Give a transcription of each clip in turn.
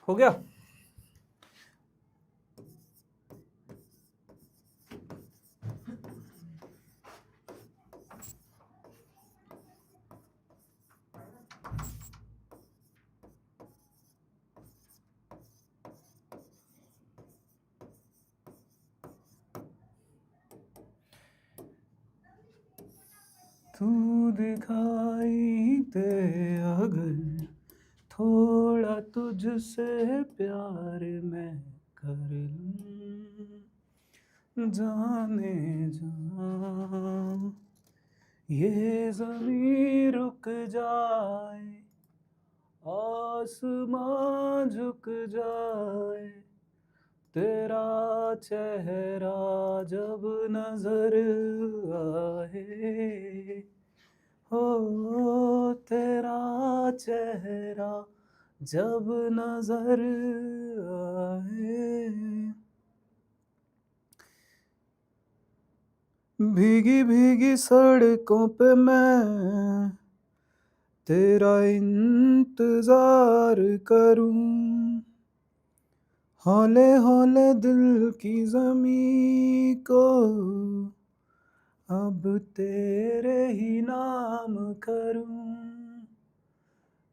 हो गया। तू दिखाई दे अगर थोड़ा तुझसे प्यार मैं कर लूं, जाने जा ये ज़मीं रुक जाए, आसमां झुक जाए, तेरा चेहरा जब नजर आए, हो तेरा चेहरा जब नजर आए। भीगी भीगी सड़कों पे मैं तेरा इंतजार करूं, हौले हौले दिल की ज़मीं को अब तेरे ही नाम करूं,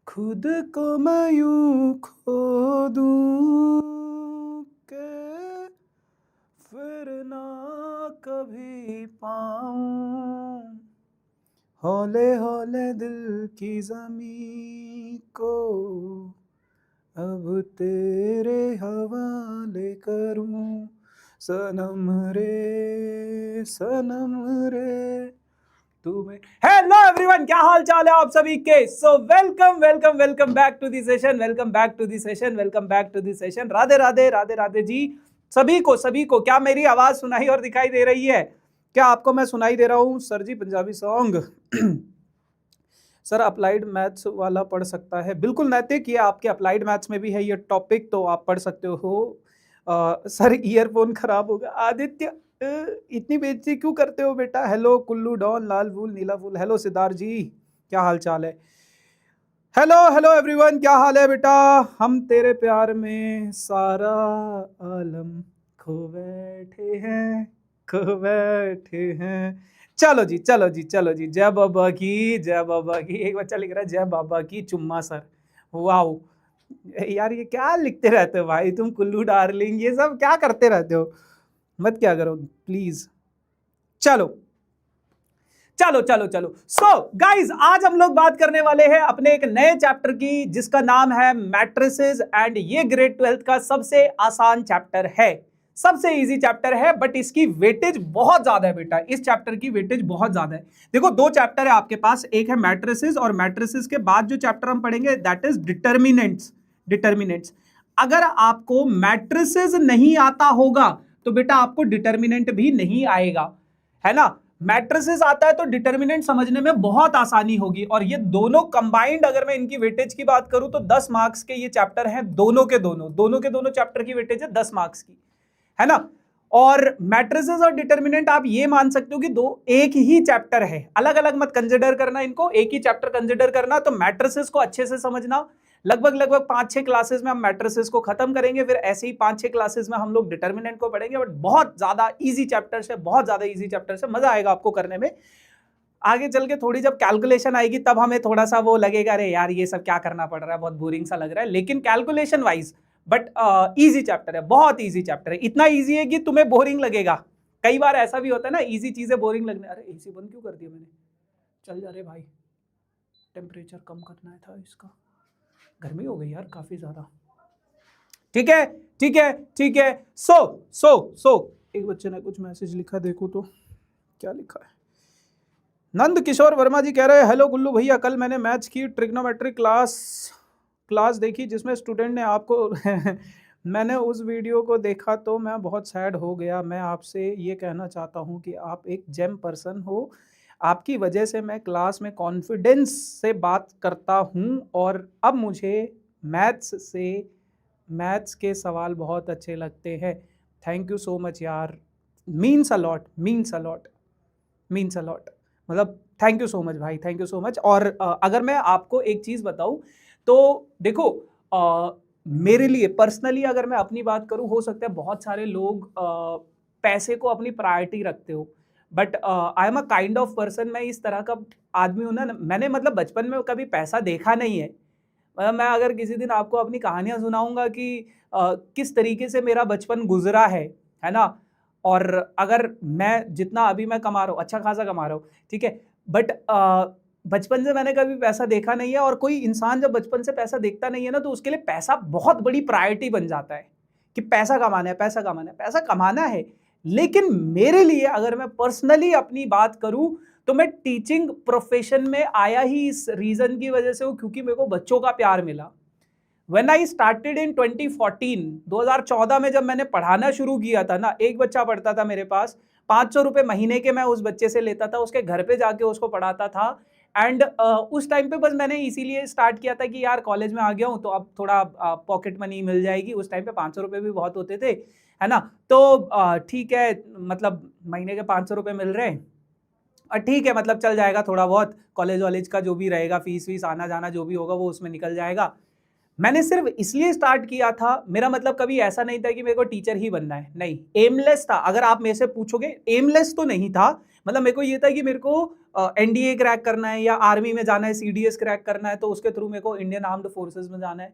खुद को मैं यूं खो दूं के फिर ना कभी पाऊं, हौले हौले दिल की ज़मीं को अब तेरे हवाले करूं, सनम रे तुम्हें। हेलो एवरीवन, क्या हाल चाल है आप सभी के। So welcome welcome welcome back to the session, welcome back to the session, welcome back to the session. Radhe Radhe Radhe Radhe ji सभी को। क्या मेरी आवाज सुनाई और दिखाई दे रही है? क्या आपको मैं सुनाई दे रहा हूं? Sir ji Punjabi song sir applied maths वाला पढ़ सकता है? बिल्कुल नैतिक, ये आपके अप्लाइड मैथ्स में भी है ये टॉपिक, तो आप पढ़ सकते हो। सर ईयरफोन खराब होगा। आदित्य इतनी बेइज्जती क्यों करते हो बेटा? हेलो कुल्लू डॉन, लाल फूल नीला फूल। हेलो सिद्धार्थ जी, क्या हाल चाल है? हेलो हेलो एवरीवन, क्या हाल है बेटा? हम तेरे प्यार में सारा आलम खो बैठे हैं, खो बैठे हैं। चलो जी चलो जी चलो जी, जय बाबा की, जय बाबा की। एक बच्चा लिख रहा है जय बाबा की चुम्मा सर। वाओ यार, ये क्या लिखते रहते हो भाई तुम? कुल्लू डार्लिंग ये सब क्या करते रहते हो? मत क्या करो प्लीज। चलो चलो चलो चलो। सो गाइज, आज हम लोग बात करने वाले हैं अपने एक नए चैप्टर की, जिसका नाम है मैट्रिसेस। एंड ये ग्रेड 12 का सबसे आसान चैप्टर है, सबसे इजी चैप्टर है, बट इसकी वेटेज बहुत ज्यादा है बेटा। इस चैप्टर की वेटेज बहुत ज्यादा है। देखो, दो चैप्टर है आपके पास, एक है मैट्रिसेस, और मैट्रिसेस के बाद जो चैप्टर हम पढ़ेंगे दैट इज डिटर्मिनेंट्स। डिटर्मिनेंट्स, अगर आपको मैट्रिसेस नहीं आता होगा तो बेटा आपको डिटर्मिनेंट भी नहीं आएगा, है ना। मैट्रिसेस आता है तो डिटर्मिनेंट समझने में बहुत आसानी होगी। और ये दोनों कंबाइंड, अगर मैं इनकी वेटेज की बात करूं तो 10 मार्क्स के ये चैप्टर हैं, दोनों के दोनों चैप्टर की वेटेज है 10 मार्क्स की, है ना। और मैट्रिसेस और डिटर्मिनेंट आप ये मान सकते हो कि दो एक ही चैप्टर है, अलग अलग मत कंसिडर करना इनको, एक ही चैप्टर कंसिडर करना। तो मैट्रिसेस को अच्छे से समझना। लगभग 5-6 क्लासेस में हम मैट्रिसेस को खत्म करेंगे, फिर ऐसे ही 5-6 क्लासेस में हम लोग डिटर्मिनेंट को पढ़ेंगे। बट बहुत ज्यादा इजी चैप्टर है, बहुत ज्यादा इजी चैप्टर है, मजा आएगा आपको करने में। आगे चल के थोड़ी जब कैलकुलेशन आएगी तब हमें थोड़ा सा वो लगेगा, अरे यार ये सब क्या करना पड़ रहा है, बहुत बोरिंग सा लग रहा है, लेकिन calculation wise but easy chapter है, बहुत इजी चैप्टर है। इतना इजी है कि तुम्हें बोरिंग लगेगा। कई बार ऐसा भी होता है ना, इजी चीजें बोरिंग लगने। अरे एसी बंद क्यों कर दिया मैंने? चल जा रे भाई, टेम्परेचर कम करना था इसका, गर्मी हो गई यार काफी ज्यादा। ठीक है ठीक है ठीक है। सो एक बच्चे ने कुछ मैसेज लिखा, देखो तो क्या लिखा है। नंद किशोर वर्मा जी कह रहे हैं, हेलो गुल्लू भैया, कल मैंने मैथ्स की ट्रिग्नोमेट्रिक क्लास देखी जिसमें स्टूडेंट ने आपको मैंने उस वीडियो को देखा तो मैं बहुत सैड हो गया। मैं आपसे ये कहना चाहता हूँ कि आप एक जेम पर्सन हो, आपकी वजह से मैं क्लास में कॉन्फिडेंस से बात करता हूँ, और अब मुझे मैथ्स के सवाल बहुत अच्छे लगते हैं। थैंक यू सो मच यार, means a lot, means a lot, means a lot. मतलब थैंक यू सो मच भाई, थैंक यू सो मच। और अगर मैं आपको एक चीज़ बताऊं तो देखो, मेरे लिए पर्सनली अगर मैं अपनी बात करूं, हो सकता है बहुत सारे लोग पैसे को अपनी प्रायोरिटी रखते हो, but I am a kind of person, मैं इस तरह का आदमी हूं ना, मैंने मतलब बचपन में कभी पैसा देखा नहीं है। मतलब मैं अगर किसी दिन आपको अपनी कहानियां सुनाऊंगा कि किस तरीके से मेरा बचपन गुजरा है ना, और अगर मैं जितना अभी मैं कमा रहा हूँ, अच्छा खासा कमा रहा हूँ, ठीक है, बट बचपन से मैंने कभी पैसा देखा नहीं है। और कोई इंसान जब बचपन से पैसा देखता नहीं है ना, तो उसके लिए पैसा बहुत बड़ी प्रायोरिटी बन जाता है कि पैसा कमाना है, पैसा कमाना है, पैसा कमाना है। लेकिन मेरे लिए अगर मैं पर्सनली अपनी बात करूं, तो मैं टीचिंग प्रोफेशन में आया ही इस रीजन की वजह से हूं, क्योंकि मेरे को बच्चों का प्यार मिला। When I started in 2014, 2014 में जब मैंने पढ़ाना शुरू किया था ना, एक बच्चा पढ़ता था मेरे पास, 500 रुपए महीने के मैं उस बच्चे से लेता था, उसके घर पे जाके उसको पढ़ाता था। एंड उस टाइम पे बस मैंने इसीलिए स्टार्ट किया था कि यार कॉलेज में आ गया हूँ तो अब थोड़ा पॉकेट मनी मिल जाएगी। उस टाइम पे 500 रुपए भी बहुत होते थे, है ना। तो ठीक है, मतलब महीने के 500 रुपए मिल रहे हैं, और ठीक है, मतलब चल जाएगा थोड़ा बहुत, कॉलेज वॉलेज का जो भी रहेगा, फीस वीस आना जाना जो भी होगा वो उसमें निकल जाएगा। मैंने सिर्फ इसलिए स्टार्ट किया था, मेरा मतलब कभी ऐसा नहीं था कि मेरे को टीचर ही बनना है, नहीं, एमलेस था। अगर आप मेरे से पूछोगे, एमलेस तो नहीं था, मतलब मेरे को ये था कि मेरे को एनडीए क्रैक करना है या आर्मी में जाना है, सीडीएस क्रैक करना है, तो उसके थ्रू मेरे को इंडियन आर्म्ड फोर्सेस में जाना है।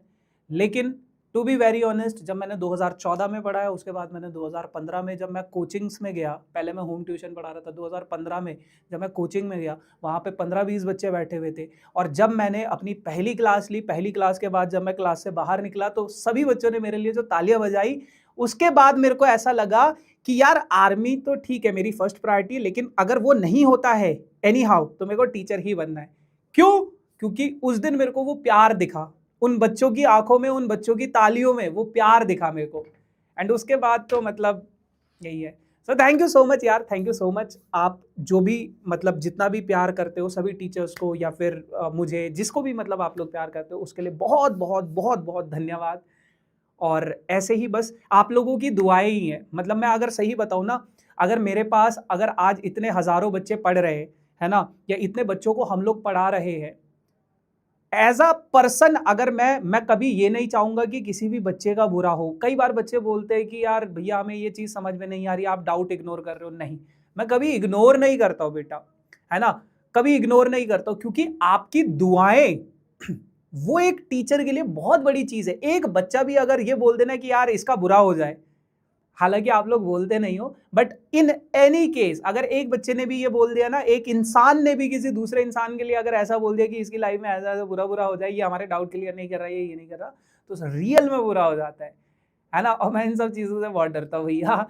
लेकिन टू बी वेरी ऑनेस्ट, जब मैंने 2014 में पढ़ा है, उसके बाद मैंने 2015 में जब मैं कोचिंग्स में गया, पहले मैं होम ट्यूशन पढ़ा रहा था, 2015 में जब मैं कोचिंग में गया, वहाँ पे 15-20 बच्चे बैठे हुए थे। और जब मैंने अपनी पहली क्लास ली, पहली क्लास के बाद जब मैं क्लास से बाहर निकला, तो सभी बच्चों ने मेरे लिए जो तालियां बजाई, उसके बाद मेरे को ऐसा लगा कि यार आर्मी तो ठीक है मेरी फर्स्ट प्रायोरिटी, लेकिन अगर वो नहीं होता है एनी हाउ, तो मेरे को टीचर ही बनना है। क्यों? क्योंकि उस दिन मेरे को वो प्यार दिखा, उन बच्चों की आंखों में, उन बच्चों की तालियों में वो प्यार दिखा मेरे को। एंड उसके बाद तो मतलब यही है। So thank you so much यार, थैंक यू सो मच। आप जो भी मतलब जितना भी प्यार करते हो सभी टीचर्स को, या फिर मुझे, जिसको भी मतलब आप लोग प्यार करते हो, उसके लिए बहुत बहुत बहुत बहुत धन्यवाद। और ऐसे ही बस आप लोगों की दुआएं ही हैं। मतलब मैं अगर सही बताऊं ना, अगर मेरे पास अगर आज इतने हजारों बच्चे पढ़ रहे हैं ना, या इतने बच्चों को हम लोग पढ़ा रहे हैं, एज अ पर्सन अगर मैं कभी ये नहीं चाहूंगा कि किसी भी बच्चे का बुरा हो। कई बार बच्चे बोलते हैं कि यार भैया हमें ये चीज समझ में नहीं आ रही, आप डाउट इग्नोर कर रहे हो। नहीं, मैं कभी इग्नोर नहीं करता हूं बेटा, है ना, कभी इग्नोर नहीं करता हूं, क्योंकि आपकी दुआएं वो एक टीचर के लिए बहुत बड़ी चीज है। एक बच्चा भी अगर ये बोल देना कि यार इसका बुरा हो जाए, हालांकि आप लोग बोलते नहीं हो, बट इन एनी केस अगर एक बच्चे ने भी ये बोल दिया ना, एक इंसान ने भी किसी दूसरे इंसान के लिए अगर ऐसा बोल दिया कि इसकी लाइफ में ऐसा ऐसा बुरा बुरा हो जाए, ये हमारे डाउट क्लियर नहीं कर रहा है, ये नहीं कर रहा, तो रियल में बुरा हो जाता है ना। और मैं इन सब चीजों से बहुत डरता हूँ भैया।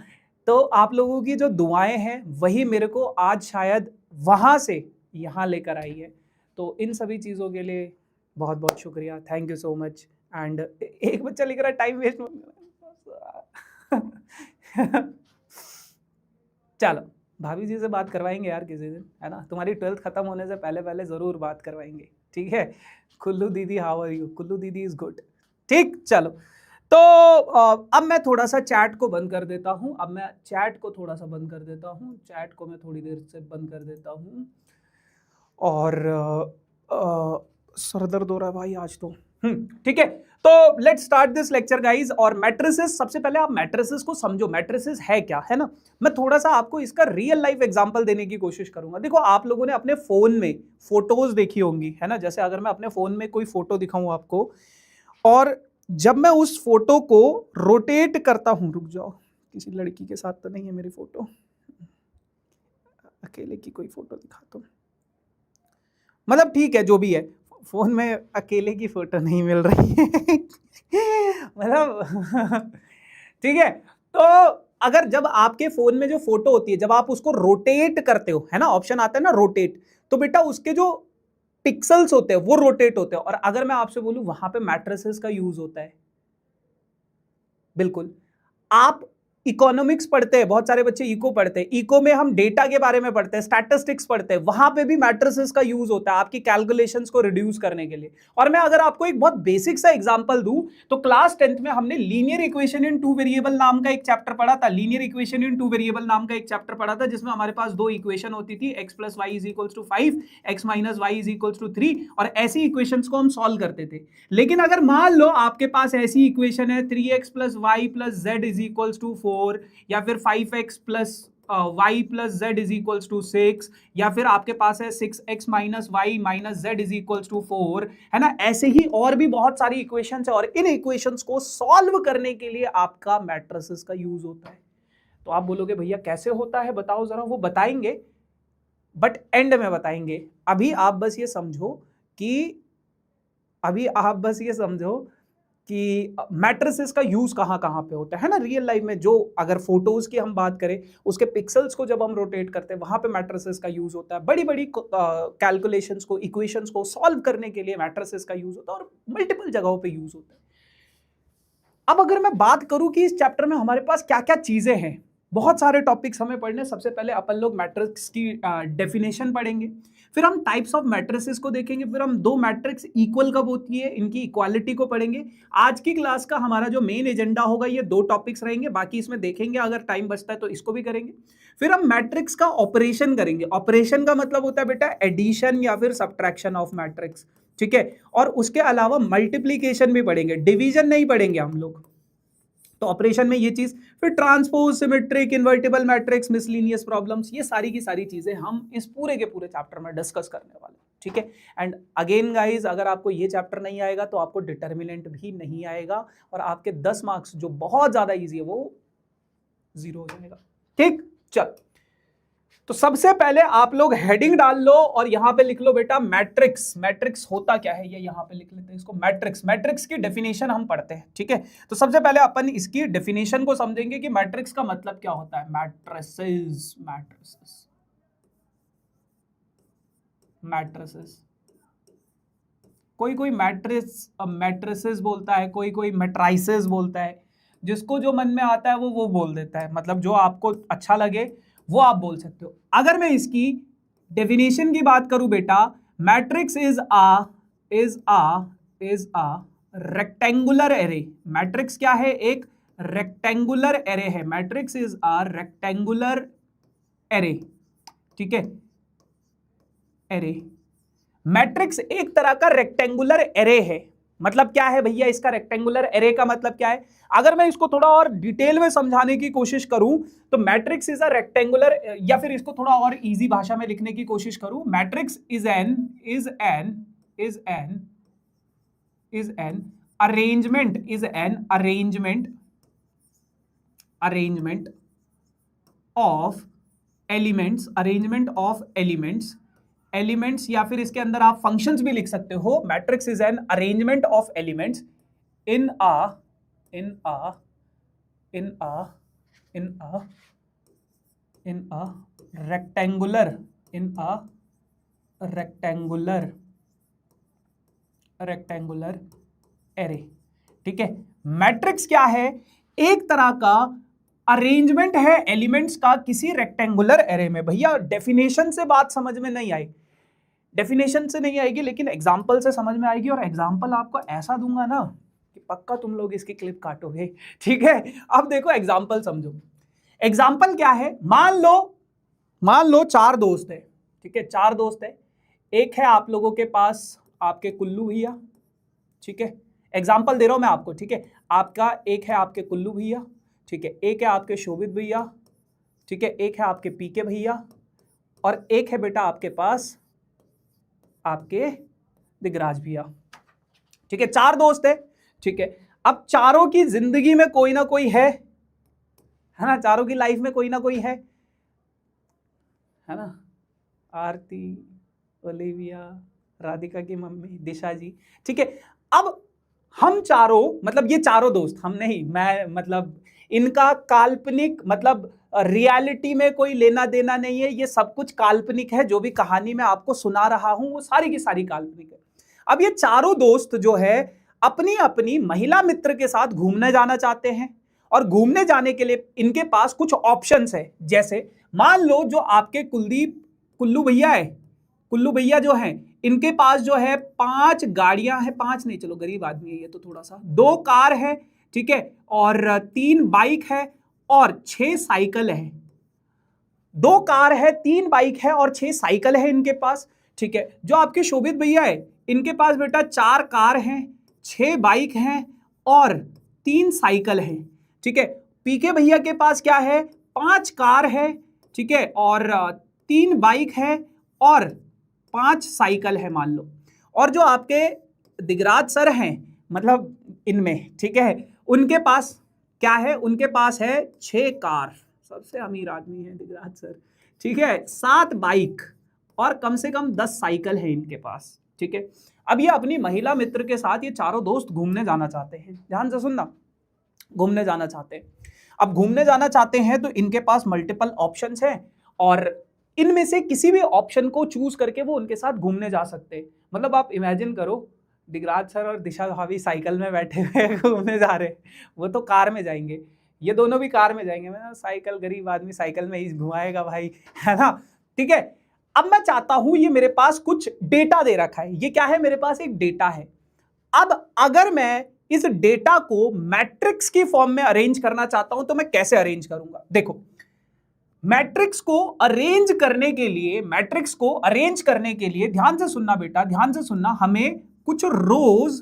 तो आप लोगों की जो दुआएं हैं वही मेरे को आज शायद वहां से यहाँ लेकर आई है। तो इन सभी चीजों के लिए बहुत बहुत शुक्रिया, thank you so much. And एक बच्चा लिख रहा है टाइम वेस्ट चलो, भाभी जी से बात करवाएंगे यार किसी दिन, है ना, तुम्हारी 12th खत्म होने से पहले पहले जरूर बात करवाएंगे, ठीक है। कुल्लू दीदी हाउ आर यू? कुल्लू दीदी इज गुड। ठीक, चलो। तो अब मैं थोड़ा सा चैट को बंद कर देता हूं, अब मैं चैट को थोड़ा सा बंद कर देता हूं, चैट को मैं थोड़ी देर से बंद कर देता हूं। और सर दर्द हो रहा है भाई आज तो। ठीक है, तो let's start this lecture guys. और मैट्रिसेस, सबसे पहले आप मैट्रिसेस को समझो, मैट्रिसेस है क्या, है ना। मैं थोड़ा सा आपको इसका रियल लाइफ एग्जांपल देने की कोशिश करूंगा। देखो, आप लोगों ने अपने फोन में फोटोज देखी होंगी, है ना। जैसे अगर मैं अपने फोन में कोई फोटो दिखाऊं आपको, और जब मैं उस फोटो को रोटेट करता हूं, रुक जाओ, किसी लड़की के साथ तो नहीं है मेरी फोटो, अकेले की कोई फोटो दिखाता हूं, मतलब ठीक है जो भी है, फोन में अकेले की फोटो नहीं मिल रही है मतलब ठीक है। तो अगर जब आपके फोन में जो फोटो होती है, जब आप उसको रोटेट करते हो, है ना, ऑप्शन आता है ना रोटेट, तो बेटा उसके जो पिक्सल्स होते हैं वो रोटेट होते हैं। और अगर मैं आपसे बोलूं वहां पे मैट्रिसेस का यूज होता है, बिल्कुल। आप इकोनॉमिक्स पढ़ते हैं, बहुत सारे बच्चे इको पढ़ते हैं, इको में हम डेटा के बारे में पढ़ते हैं, स्टैटिस्टिक्स पढ़ते हैं, वहां पे भी मैट्रिसेस का यूज होता है आपकी कैलकुलेशंस को रिड्यूस करने के लिए। और मैं अगर आपको एक बहुत बेसिक सा एग्जांपल दूं तो क्लास 10th में हमने linear equation in two variable नाम का एक चैप्टर पढ़ा था, linear equation in two variable नाम का एक चैप्टर पढ़ा था, जिसमें हमारे पास दो इक्वेशन होती थी, x + y = 5, x - y = 3, और ऐसी इक्वेशंस को हम सॉल्व करते थे। लेकिन अगर मान लो आपके पास ऐसी इक्वेशन है 3x + y + z = 4, या फिर 5x + y + z = 6, या फिर आपके पास है 6x - y - z = 4, है ना। ऐसे ही और भी बहुत सारी इक्वेशंस है, और इन इक्वेशंस को सॉल्व करने के लिए आपका मैट्रिसेस का यूज होता है। तो आप बोलोगे भैया कैसे होता है बताओ जरा, वो बताएंगे बट एंड में बताएंगे। अभी आप बस ये समझो कि मैट्रिसेस का यूज कहां कहां पे होता है ना रियल लाइफ में। जो अगर फोटोज की हम बात करें, उसके पिक्सल्स को जब हम रोटेट करते हैं वहां पे मैट्रिसेस का यूज होता है। बड़ी बड़ी कैलकुलेशंस को, इक्वेशंस को सॉल्व करने के लिए मैट्रिसेस का यूज होता है, और मल्टीपल जगहों पे यूज होता है। अब अगर मैं बात करूं कि इस चैप्टर में हमारे पास क्या क्या चीजें हैं, बहुत सारे टॉपिक्स हमें पढ़ने। सबसे पहले अपन लोग मैट्रिक्स की डेफिनेशन पढ़ेंगे, फिर हम टाइप्स ऑफ मैट्रिसेस को देखेंगे, फिर हम दो मैट्रिक्स इक्वल कब होती है इनकी इक्वालिटी को पढ़ेंगे। आज की क्लास का हमारा जो मेन एजेंडा होगा ये दो टॉपिक्स रहेंगे, बाकी इसमें देखेंगे अगर टाइम बचता है तो इसको भी करेंगे। फिर हम मैट्रिक्स का ऑपरेशन करेंगे। ऑपरेशन का मतलब होता है बेटा एडिशन या फिर सब्ट्रैक्शन ऑफ मैट्रिक्स, ठीक है। और उसके अलावा मल्टीप्लीकेशन भी पढ़ेंगे, डिवीजन नहीं पढ़ेंगे हम लोग। तो ऑपरेशन में ये चीज, फिर transpose, symmetric, invertible matrix, miscellaneous problems, ये सारी की सारी चीजें हम इस पूरे के पूरे चैप्टर में डिस्कस करने वाले, ठीक है। एंड अगेन गाइज, अगर आपको ये चैप्टर नहीं आएगा तो आपको डिटर्मिनेंट भी नहीं आएगा, और आपके 10 मार्क्स जो बहुत ज्यादा इजी है वो 0 हो जाएगा, ठीक। चल, तो सबसे पहले आप लोग हेडिंग डाल लो और यहां पे लिख लो बेटा मैट्रिक्स। मैट्रिक्स होता क्या है ये यहां पे लिख लेते हैं इसको, मैट्रिक्स। मैट्रिक्स की डेफिनेशन हम पढ़ते हैं, ठीक है। तो सबसे पहले अपन इसकी डेफिनेशन को समझेंगे कि मैट्रिक्स का मतलब क्या होता है। मैट्रिसेस, मैट्रिसेस, मैट्रिसेस, कोई कोई मैट्रिसेस बोलता है, कोई कोई मैट्राइसेस बोलता है, जिसको जो मन में आता है वो बोल देता है। मतलब जो आपको अच्छा लगे वो आप बोल सकते हो। अगर मैं इसकी डेफिनेशन की बात करूं बेटा, matrix is a rectangular array. Matrix क्या है? एक रेक्टेंगुलर एरे है। Matrix is a rectangular array, ठीक है, एरे। मैट्रिक्स एक तरह का रेक्टेंगुलर एरे है। मतलब क्या है भैया इसका रेक्टेंगुलर एरे का मतलब क्या है? अगर मैं इसको थोड़ा और डिटेल में समझाने की कोशिश करूं तो मैट्रिक्स इज अ रेक्टेंगुलर, या फिर इसको थोड़ा और इजी भाषा में लिखने की कोशिश करूं, matrix is an arrangement of elements, या फिर इसके अंदर आप फंक्शंस भी लिख सकते हो। Matrix is an arrangement of elements in a rectangular array, ठीक है। मैट्रिक्स क्या है? एक तरह का अरेंजमेंट है एलिमेंट्स का किसी रेक्टेंगुलर एरे में। भैया डेफिनेशन से बात समझ में नहीं आई, डेफिनेशन से नहीं आएगी, लेकिन एग्जाम्पल से समझ में आएगी। और एग्जाम्पल आपको ऐसा दूंगा ना कि पक्का तुम लोग इसकी क्लिप काटोगे, ठीक है। अब देखो एग्जाम्पल समझो। एग्जाम्पल क्या है? मान लो 4 दोस्त है, ठीक है, 4 दोस्त है। एक है आप लोगों के पास आपके कुल्लू भैया, ठीक है, एग्जाम्पल दे रहा हूं मैं आपको, ठीक है। आपका एक है आपके कुल्लू भैया, ठीक है, एक है आपके शोभित भैया, ठीक है, एक है आपके पीके भैया, और एक है बेटा आपके पास आपके दिगराज भैया, ठीक है। 4 दोस्त है, ठीक है। अब चारों की जिंदगी में कोई ना कोई है ना, चारों की लाइफ में कोई ना कोई है ना। आरती, ओलिविया, राधिका की मम्मी, दिशा जी, ठीक है। अब हम चारों, मतलब ये चारों दोस्त, हम नहीं, मैं मतलब इनका काल्पनिक, मतलब रियलिटी में कोई लेना देना नहीं है। ये सब कुछ काल्पनिक है। जो भी कहानी मैं आपको सुना रहा हूं वो सारी की सारी काल्पनिक है। अब ये चारों दोस्त जो है अपनी अपनी महिला मित्र के साथ घूमने जाना चाहते हैं, और घूमने जाने के लिए इनके पास कुछ ऑप्शंस है। जैसे मान लो जो आपके कुल्लू भैया है, कुल्लू भैया जो हैं, इनके पास जो है 5 गाड़ियां हैं, 5 नहीं, चलो गरीब आदमी है ये तो थोड़ा सा, 2 कार है, ठीक है, और 3 बाइक है और 6 साइकिल है। 2 कार है, 3 बाइक है और 6 साइकिल है इनके पास, ठीक है। जो आपके शोभित भैया है, इनके पास बेटा 4 कार हैं, 6 बाइक हैं और 3 साइकिल हैं, ठीक है। पीके भैया के पास क्या है, 5 कार है, ठीक है, और 3 बाइक है और 5 साइकिल है मान लो। और जो आपके दिगराज सर हैं, मतलब इनमें, ठीक है, उनके पास क्या है, उनके पास है 6 कार, सबसे अमीर आदमी है दिगराज सर, ठीक है, 7 बाइक और कम से कम 10 साइकिल है इनके पास, ठीक है। अब ये अपनी महिला मित्र के साथ ये चारों दोस्त घूमने जाना चाहते हैं, ध्यान से सुनना, घूमने जाना चाहते हैं। अब घूमने जाना चाहते हैं तो इनके पास मल्टीपल ऑप्शंस हैं और इनमें से किसी भी ऑप्शन को चूज करके वो उनके साथ घूमने जा सकते हैं। मतलब आप इमेजिन करो, दिगराज सर और दिशा भाभी साइकिल में बैठे हुए घूमने जा रहे हैं, वो तो कार में जाएंगे, ये दोनों भी कार में जाएंगे। मैं साइकिल, गरीब आदमी साइकिल में ही घुमाएगा भाई, है ना, ठीक है। अब मैं चाहता हूं, ये मेरे पास कुछ डेटा दे रखा है, ये क्या है, मेरे पास एक डेटा है। अब अगर मैं इस डेटा को मैट्रिक्स की फॉर्म में अरेंज करना चाहता हूं तो मैं कैसे अरेंज करूंगा। देखो, मैट्रिक्स को अरेंज करने के लिए, मैट्रिक्स को अरेंज करने के लिए ध्यान से सुनना बेटा, ध्यान से सुनना, हमें कुछ रोज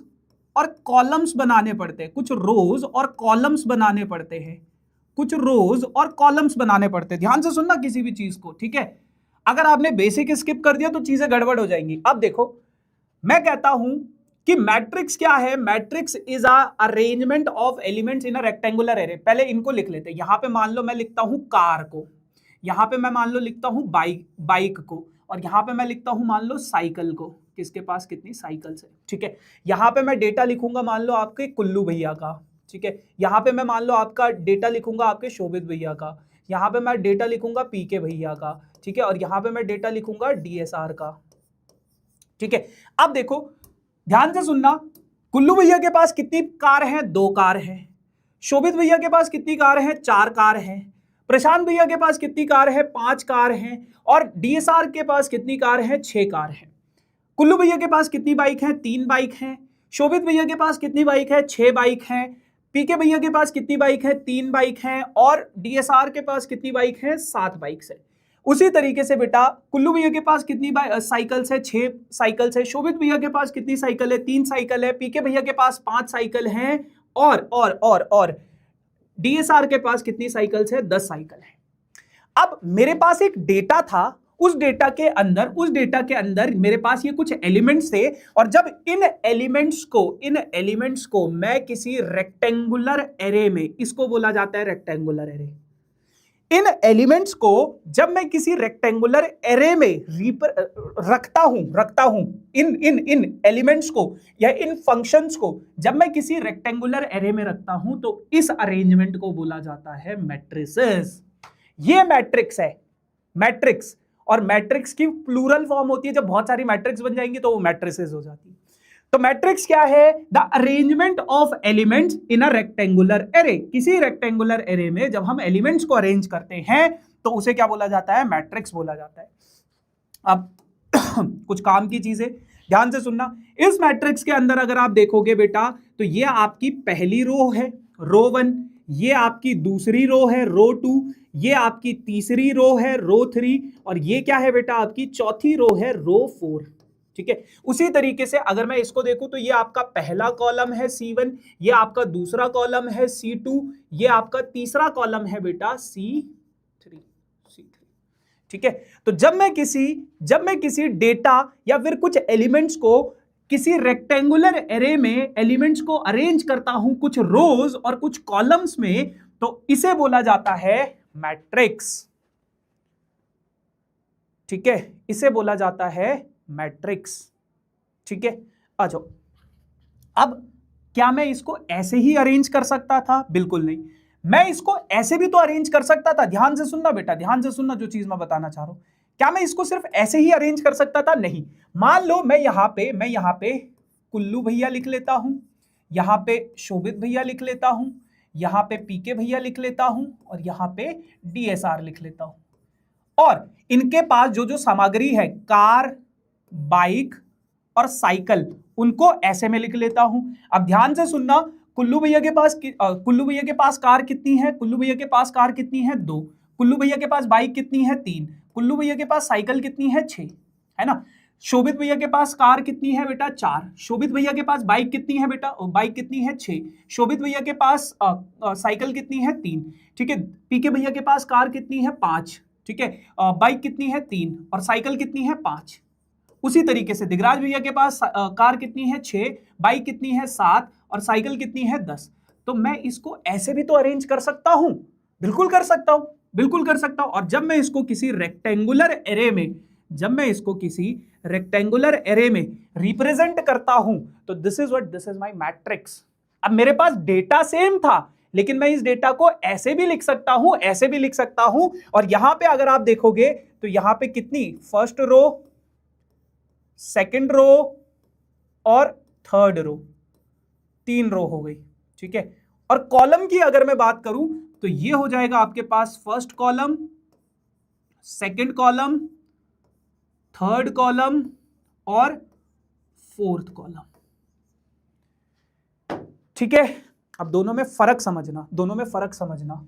और कॉलम्स बनाने पड़ते हैं, कुछ रोज और कॉलम्स बनाने पड़ते हैं, कुछ रोज और कॉलम्स बनाने पड़ते हैं। ध्यान से सुनना किसी भी चीज को, ठीक है। अगर आपने बेसिक स्किप कर दिया तो चीजें गड़बड़ हो जाएंगी। अब देखो, मैं कहता हूं कि मैट्रिक्स क्या है, matrix is a arrangement of elements in a rectangular array. पहले इनको लिख लेते हैं। यहां पे मान लो मैं लिखता हूं कार को, यहां पे मैं मान लो लिखता हूं बाइक को, और यहां पे मैं लिखता हूं मान लो साइकिल को, किसके पास कितनी साइकिल्स है, ठीक है। यहां पे मैं डेटा लिखूंगा मान लो आपके कुल्लू भैया का, ठीक है। यहां पे मैं मान लो आपका डेटा लिखूंगा आपके शोभित भैया का, यहां पे मैं डेटा लिखूंगा पीके भैया का, ठीक है, और यहां पे मैं डेटा लिखूंगा डीएसआर का, ठीक है। अब देखो, ध्यान से सुनना, कुल्लू भैया के पास कितनी कार हैं, 2 कार हैं। शोभित भैया के पास कितनी कार हैं, 4 कार हैं। प्रशांत भैया के पास कितनी कार है, 5 कार हैं। और डीएसआर के पास कितनी कार है, 6 कार है। कुल्लू भैया के पास कितनी बाइक है, 3 बाइक हैं। शोभित भैया के पास कितनी बाइक है, 6 बाइक हैं। पीके भैया के पास कितनी बाइक है, 3 बाइक हैं। और डीएसआर के पास कितनी बाइक है, 7 बाइक है। उसी तरीके से बेटा कुल्लू भैया के पास कितनी साइकिल्स है, 6 साइकिल्स है। शोभित भैया के पास कितनी साइकिल है, 3 साइकिल है। पीके भैया के पास 5 साइकिल हैं। और डीएसआर के पास कितनी साइकिल्स है, 10 साइकिल है। अब मेरे पास एक डेटा था, उस डेटा के अंदर मेरे पास ये कुछ एलिमेंट्स थे, और जब इन एलिमेंट्स को मैं किसी रेक्टेंगुलर एरे में, इसको बोला जाता है रेक्टेंगुलर एरे, इन एलिमेंट्स को जब मैं किसी रेक्टेंगुलर एरे में रखता हूं, इन एलिमेंट्स को या इन फंक्शंस को जब मैं किसी रेक्टेंगुलर एरे में रखता हूं तो इस अरेंजमेंट को बोला जाता है मैट्रिसेस। ये मैट्रिक्स है, मैट्रिक्स। और मैट्रिक्स की प्लूरल फॉर्म होती है, जब बहुत सारी मैट्रिक्स बन जाएंगी तो वो मैट्रिसेस हो जाती है। तो मैट्रिक्स क्या है, the arrangement of elements in a rectangular array. किसी रेक्टेंगुलर एरे में जब हम एलिमेंट्स को अरेंज करते हैं तो उसे क्या बोला जाता है, मैट्रिक्स बोला जाता है। अब कुछ काम की चीजें ध्यान से सुनना। इस मैट्रिक्स के अंदर अगर आप देखोगे बेटा तो ये आपकी पहली रो है, रो 1, ये आपकी दूसरी रो है, रो 2, ये आपकी तीसरी रो है, रो 3, और ये क्या है बेटा, आपकी चौथी रो है, रो 4, ठीक है। उसी तरीके से अगर मैं इसको देखूं तो ये आपका पहला कॉलम है C1, ये आपका दूसरा कॉलम है C2, ये आपका तीसरा कॉलम है बेटा C3, ठीक है। तो जब मैं किसी डेटा या फिर कुछ एलिमेंट्स को किसी रेक्टेंगुलर एरे में एलिमेंट्स को अरेंज करता हूं कुछ रोज और कुछ कॉलम्स में, तो इसे बोला जाता है मैट्रिक्स, ठीक है, इसे बोला जाता है मैट्रिक्स, ठीक है। आ जाओ, अब क्या मैं इसको ऐसे ही अरेंज कर सकता था, बिल्कुल नहीं। मैं इसको ऐसे भी तो अरेंज कर सकता था। ध्यान से सुनना बेटा, ध्यान से सुनना जो चीज मैं बताना चाह रहा हूं। क्या मैं इसको सिर्फ ऐसे ही अरेंज कर सकता था, नहीं। मान लो मैं यहां पे कुल्लू भैया लिख लेता हूं, यहां पे शोभित भैया लिख लेता हूं, यहां पे पीके भैया लिख लेता हूं और यहां पे डीएसआर लिख लेता हूं। और इनके पास जो जो सामग्री है कार, बाइक और साइकिल, उनको ऐसे में लिख लेता हूं। अब ध्यान से सुनना, कुल्लू भैया के पास कार कितनी है? कुल्लू भैया के पास कार कितनी है? 2। कुल्लू भैया के पास बाइक कितनी है? 3। कुल्लू भैया के पास साइकिल कितनी है? 6, है ना। शोभित भैया के पास कार कितनी है बेटा? 4। शोभित भैया के पास बाइक कितनी है बेटा? बाइक कितनी है? 6। शोभित भैया के पास साइकिल कितनी है? 3। ठीक है। पीके भैया के पास कार कितनी है? 5। ठीक है। बाइक कितनी है? 3 और साइकिल कितनी है? 5। उसी तरीके से दिगराज भैया के पास कार कितनी है? 6, बाइक कितनी है? 7 और साइकिल कितनी है? 10। तो मैं इसको ऐसे भी तो अरेंज कर सकता हूं, बिल्कुल कर सकता हूं, बिल्कुल कर सकता हूं। और जब मैं इसको किसी रेक्टेंगुलर एरे में रिप्रेजेंट करता हूं तो दिस इज माय मैट्रिक्स। अब मेरे पास डेटा सेम था, लेकिन मैं इस डेटा को ऐसे भी लिख सकता हूं, ऐसे भी लिख सकता हूं। और यहां पे अगर आप देखोगे तो यहां पे कितनी, फर्स्ट रो, सेकंड रो और थर्ड रो, 3 रो हो गई। ठीक है। और कॉलम की अगर मैं बात करूं तो ये हो जाएगा आपके पास first column, second column, third column और फोर्थ कॉलम। ठीक है। अब दोनों में फर्क समझना,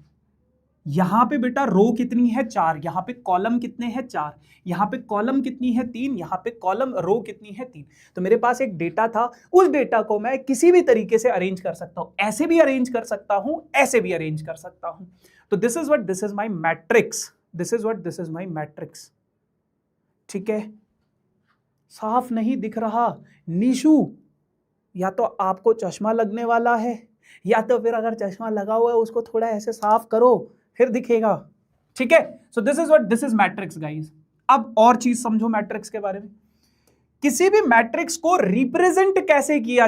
यहां पे बेटा रो कितनी है? 4। यहां पे कॉलम कितने हैं? 4। यहां पे कॉलम कितनी है? 3। यहां पे रो कितनी है? 3। तो मेरे पास एक डेटा था, उस डेटा को मैं किसी भी तरीके से अरेंज कर सकता हूं, ऐसे भी अरेंज कर सकता हूं, ऐसे भी अरेंज कर सकता हूं। तो दिस इज माई मैट्रिक्स। ठीक है। साफ नहीं दिख रहा निशु? या तो आपको चश्मा लगने वाला है, या तो फिर अगर चश्मा लगा हुआ है उसको थोड़ा ऐसे साफ करो, फिर दिखेगा। ठीक है। So this is matrix guys. अब और चीज समझो मैट्रिक्स के बारे में। किसी भी मैट्रिक्स को रिप्रेजेंट कैसे किया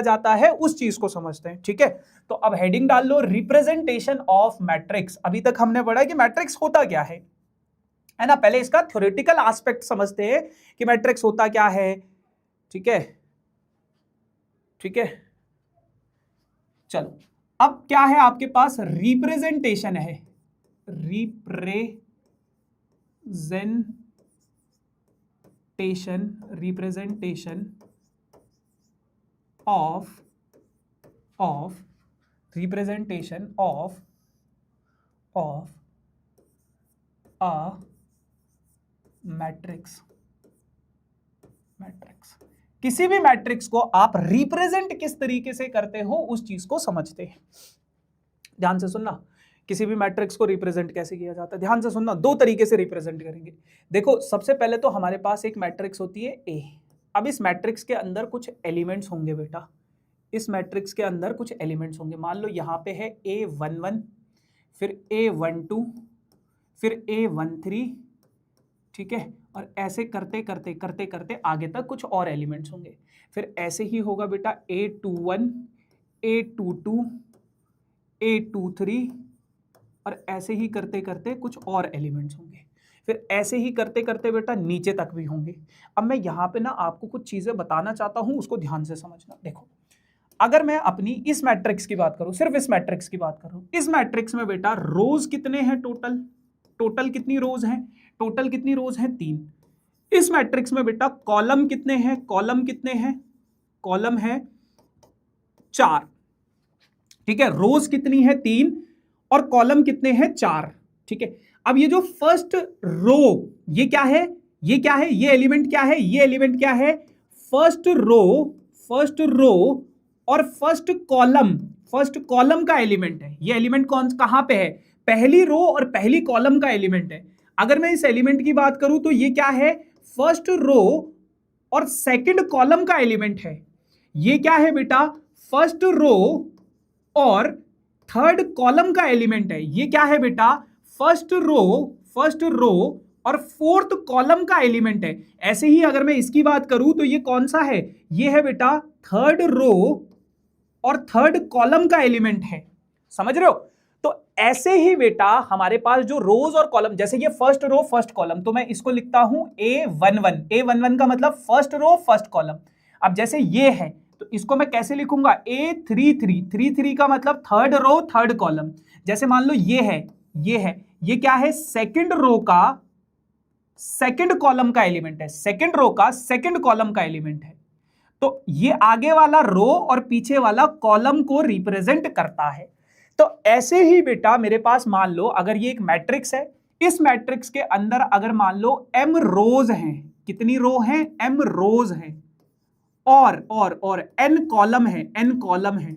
जाता है, उस चीज को समझते हैं। ठीक है। तो अब हेडिंग डाल लो, रिप्रेजेंटेशन ऑफ मैट्रिक्स। अभी तक हमने पढ़ा कि मैट्रिक्स होता क्या है ना। पहले इसका थ्योरेटिकल एस्पेक्ट समझते हैं कि मैट्रिक्स होता क्या है। ठीक है। चलो, अब क्या है आपके पास? रिप्रेजेंटेशन है, रिप्रेजेंटेशन ऑफ अ मैट्रिक्स। किसी भी मैट्रिक्स को आप रिप्रेजेंट किस तरीके से करते हो, उस चीज को समझते हैं। ध्यान से सुनना, किसी भी मैट्रिक्स को रिप्रेजेंट कैसे किया जाता है, ध्यान से सुनना। 2 तरीके से रिप्रेजेंट करेंगे। देखो, सबसे पहले तो हमारे पास एक मैट्रिक्स होती है ए। अब इस मैट्रिक्स के अंदर कुछ एलिमेंट्स होंगे बेटा, इस मैट्रिक्स के अंदर कुछ एलिमेंट्स होंगे। मान लो यहाँ पे है A11, फिर A12, फिर A13। ठीक है। और ऐसे करते करते आगे तक कुछ और एलिमेंट्स होंगे। फिर ऐसे ही होगा बेटा A21, A22, A23 और ऐसे ही करते करते कुछ और एलिमेंट्स होंगे। फिर ऐसे ही करते करते बेटा नीचे तक भी होंगे। अब मैं यहाँ पे ना आपको कुछ चीजें बताना चाहता हूँ, उसको ध्यान से समझना। देखो, अगर मैं अपनी इस मैट्रिक्स की बात करूं, सिर्फ इस मैट्रिक्स की बात करूं, इस मैट्रिक्स में बेटा रोज कितने हैं? टोटल कितनी रोज हैं? टोटल कितनी रोज हैं? 3। इस मैट्रिक्स में बेटा कॉलम कितने हैं? कॉलम है 4। ठीक है। रोज कितनी है? 3 और कॉलम कितने हैं? 4। ठीक है। अब ये जो फर्स्ट रो, ये क्या है? ये एलिमेंट क्या है? ये एलिमेंट क्या है? फर्स्ट रो और फर्स्ट कॉलम का एलिमेंट है। ये एलिमेंट कहां पे है? पहली रो और पहली कॉलम का एलिमेंट है। अगर मैं इस एलिमेंट की बात करूं तो ये क्या है? फर्स्ट रो और सेकंड कॉलम का एलिमेंट है। ये क्या है बेटा? फर्स्ट रो और थर्ड कॉलम का एलिमेंट है। ये क्या है बेटा? फर्स्ट रो और फोर्थ कॉलम का एलिमेंट है। ऐसे ही अगर मैं इसकी बात करूं तो ये कौन सा है? ये है बेटा थर्ड रो और थर्ड कॉलम का एलिमेंट है। समझ रहे हो? तो ऐसे ही बेटा हमारे पास जो रोज और कॉलम, जैसे ये फर्स्ट रो फर्स्ट कॉलम, तो मैं इसको लिखता हूं A11। A11 का मतलब फर्स्ट रो फर्स्ट कॉलम। अब जैसे ये है तो इसको मैं कैसे लिखूंगा, A33 का मतलब थर्ड रो थर्ड कॉलम। जैसे मान लो ये है, ये क्या है, सेकंड रो का सेकंड कॉलम का एलिमेंट है, सेकंड रो का सेकंड कॉलम का एलिमेंट है। तो ये आगे वाला रो और पीछे वाला कॉलम को रिप्रेजेंट करता है। तो ऐसे ही बेटा मेरे पास मान लो अगर ये एक मैट्रिक्स है, इस मैट्रिक्स के अंदर अगर मान लो m रोज हैं, कितनी रो हैं, m रोज हैं, और n कॉलम है, n कॉलम है,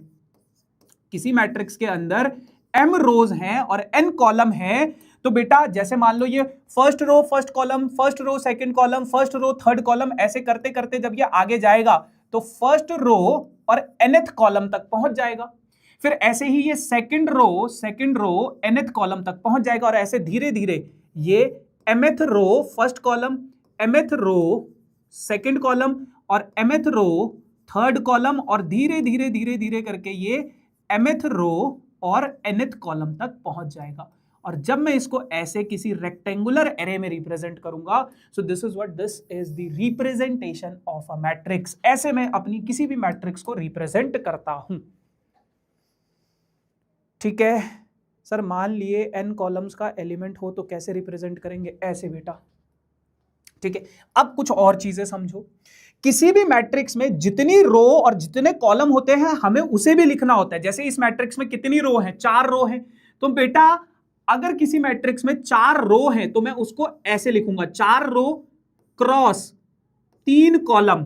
किसी मैट्रिक्स के अंदर m रोज हैं और n कॉलम है, तो बेटा जैसे मान लो ये first row first column, first row second column, first row third column, ऐसे करते करते जब ये आगे जाएगा तो फर्स्ट रो और nth कॉलम तक पहुंच जाएगा। फिर ऐसे ही ये सेकंड रो nth कॉलम तक पहुंच जाएगा, और ऐसे धीरे धीरे ये mth row first column, mth row second column और mth रो थर्ड कॉलम, और धीरे धीरे धीरे धीरे करके ये mth रो और nth कॉलम तक पहुंच जाएगा। और जब मैं इसको ऐसे किसी रेक्टेंगुलर एरे में रिप्रेजेंट करूंगा, so this is what, this is the representation of a matrix. ऐसे मैं अपनी किसी भी मैट्रिक्स को रिप्रेजेंट करता हूं। ठीक है सर, मान लिए n कॉलम्स का एलिमेंट हो तो कैसे रिप्रेजेंट करेंगे, ऐसे बेटा। ठीक है, अब कुछ और चीजें समझो। किसी भी मैट्रिक्स में जितनी रो और जितने कॉलम होते हैं हमें उसे भी लिखना होता है। जैसे इस मैट्रिक्स में कितनी रो हैं, 4 रो हैं, तो बेटा अगर किसी मैट्रिक्स में 4 रो हैं तो मैं उसको ऐसे लिखूंगा, 4 रो क्रॉस 3 कॉलम।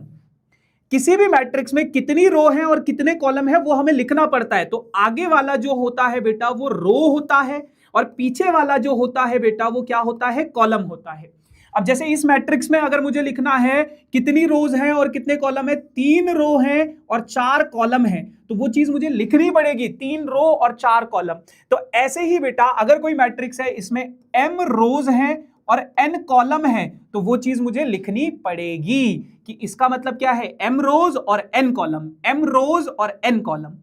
किसी भी मैट्रिक्स में कितनी रो है और कितने कॉलम है वो हमें लिखना पड़ता है। तो आगे वाला जो होता है बेटा वो रो होता है, और पीछे वाला जो होता है बेटा वो क्या होता है, कॉलम होता है। अब जैसे इस मैट्रिक्स में अगर मुझे लिखना है कितनी रोज हैं और कितने कॉलम है, 3 रो हैं और 4 कॉलम हैं, तो वो चीज मुझे लिखनी पड़ेगी, 3 रो और 4 कॉलम। तो ऐसे ही बेटा अगर कोई मैट्रिक्स है इसमें m रोज हैं और n कॉलम है, तो वो चीज मुझे लिखनी पड़ेगी कि इसका मतलब क्या है, m रोज और n कॉलम, m रोज और n कॉलम।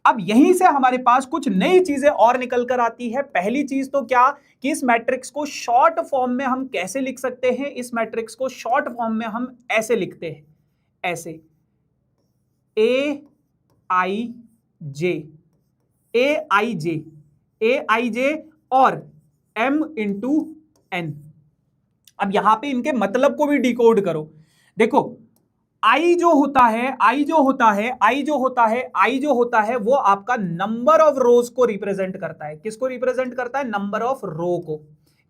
अब यहीं से हमारे पास कुछ नई चीजें और निकल कर आती है। पहली चीज तो क्या कि इस मैट्रिक्स को शॉर्ट फॉर्म में हम कैसे लिख सकते हैं, इस मैट्रिक्स को शॉर्ट फॉर्म में हम ऐसे लिखते हैं, ऐसे ए आई जे और m इंटू n। अब यहां पे इनके मतलब को भी डिकोड करो। देखो आई जो होता है वो आपका नंबर ऑफ रोज को रिप्रेजेंट करता है। किसको रिप्रेजेंट करता है, नंबर ऑफ रो को,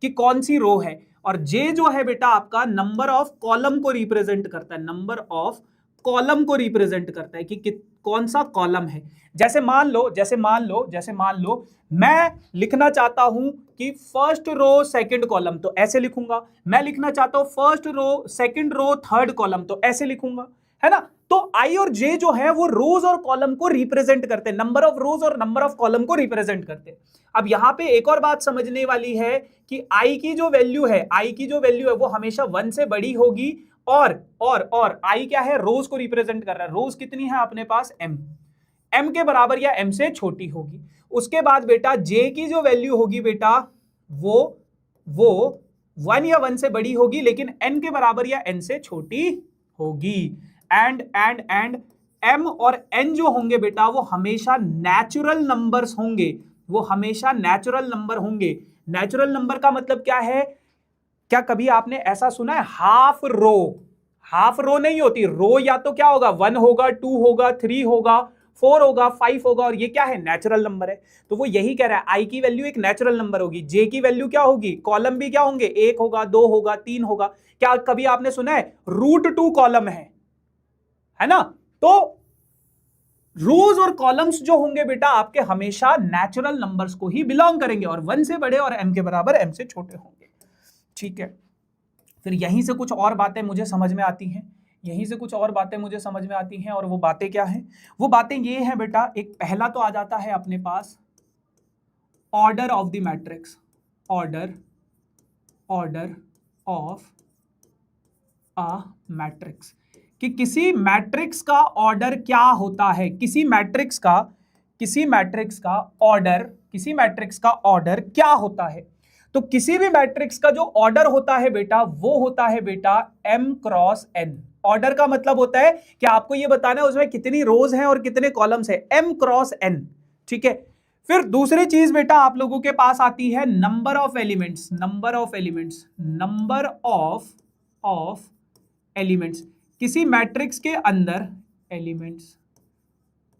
कि कौन सी रो है। और जे जो है बेटा आपका नंबर ऑफ कॉलम को रिप्रेजेंट करता है, नंबर ऑफ कॉलम को रिप्रेजेंट करता है कि कौन सा कॉलम है। जैसे मान लो मैं लिखना चाहता हूं कि फर्स्ट रो सेकंड कॉलम, तो ऐसे लिखूंगा। मैं लिखना चाहता हूं first row second row third column, तो ऐसे लिखूंगा, है ना। तो आई और जे जो है वो रोज और कॉलम को रिप्रेजेंट करते हैं, नंबर ऑफ रोज और नंबर ऑफ कॉलम को रिप्रेजेंट करते हैं। अब यहां पे एक और बात समझने वाली है कि आई की जो वैल्यू है वो हमेशा 1 से बड़ी होगी, और आई क्या है, रोज को रिप्रेजेंट कर रहा है। रोज कितनी है अपने पास, m के बराबर या m से छोटी होगी। उसके बाद बेटा j की जो वैल्यू होगी बेटा वो 1 या 1 से बड़ी होगी, लेकिन n के बराबर या n से छोटी होगी। एंड m और n जो होंगे बेटा वो हमेशा नेचुरल नंबर्स होंगे, नेचुरल नंबर का मतलब क्या है, क्या कभी आपने ऐसा सुना है हाफ रो नहीं होती, रो या तो क्या होगा, 1 होगा, 2 होगा, 3 होगा, 4 होगा, 5 होगा, और ये क्या है, नेचुरल नंबर है। तो वो यही कह रहा है आई की वैल्यू एक नेचुरल नंबर होगी, जे की वैल्यू क्या होगी, कॉलम भी क्या होंगे, 1 होगा, 2 होगा, 3 होगा। क्या कभी आपने सुना है √2 कॉलम है ना। तो रोज और कॉलम्स जो होंगे बेटा आपके हमेशा नेचुरल नंबर्स को ही बिलोंग करेंगे, और 1 से बड़े और m के बराबर m से छोटे होंगे। ठीक है, फिर यहीं से कुछ और बातें मुझे समझ में आती हैं, और वो बातें क्या हैं, वो बातें ये हैं बेटा, एक पहला तो आ जाता है अपने पास order of the matrix, order of a matrix, कि किसी मैट्रिक्स का ऑर्डर क्या होता है, किसी मैट्रिक्स का ऑर्डर क्या होता है। तो किसी भी मैट्रिक्स का जो ऑर्डर होता है बेटा वो होता है बेटा m क्रॉस n, ऑर्डर का मतलब होता है कि आपको ये बताना है उसमें कितनी रोज हैं और कितने कॉलम्स है, m क्रॉस n, ठीक है। फिर दूसरी चीज बेटा आप लोगों के पास आती है number of elements, number of elements, number of elements. किसी मैट्रिक्स के अंदर एलिमेंट्स,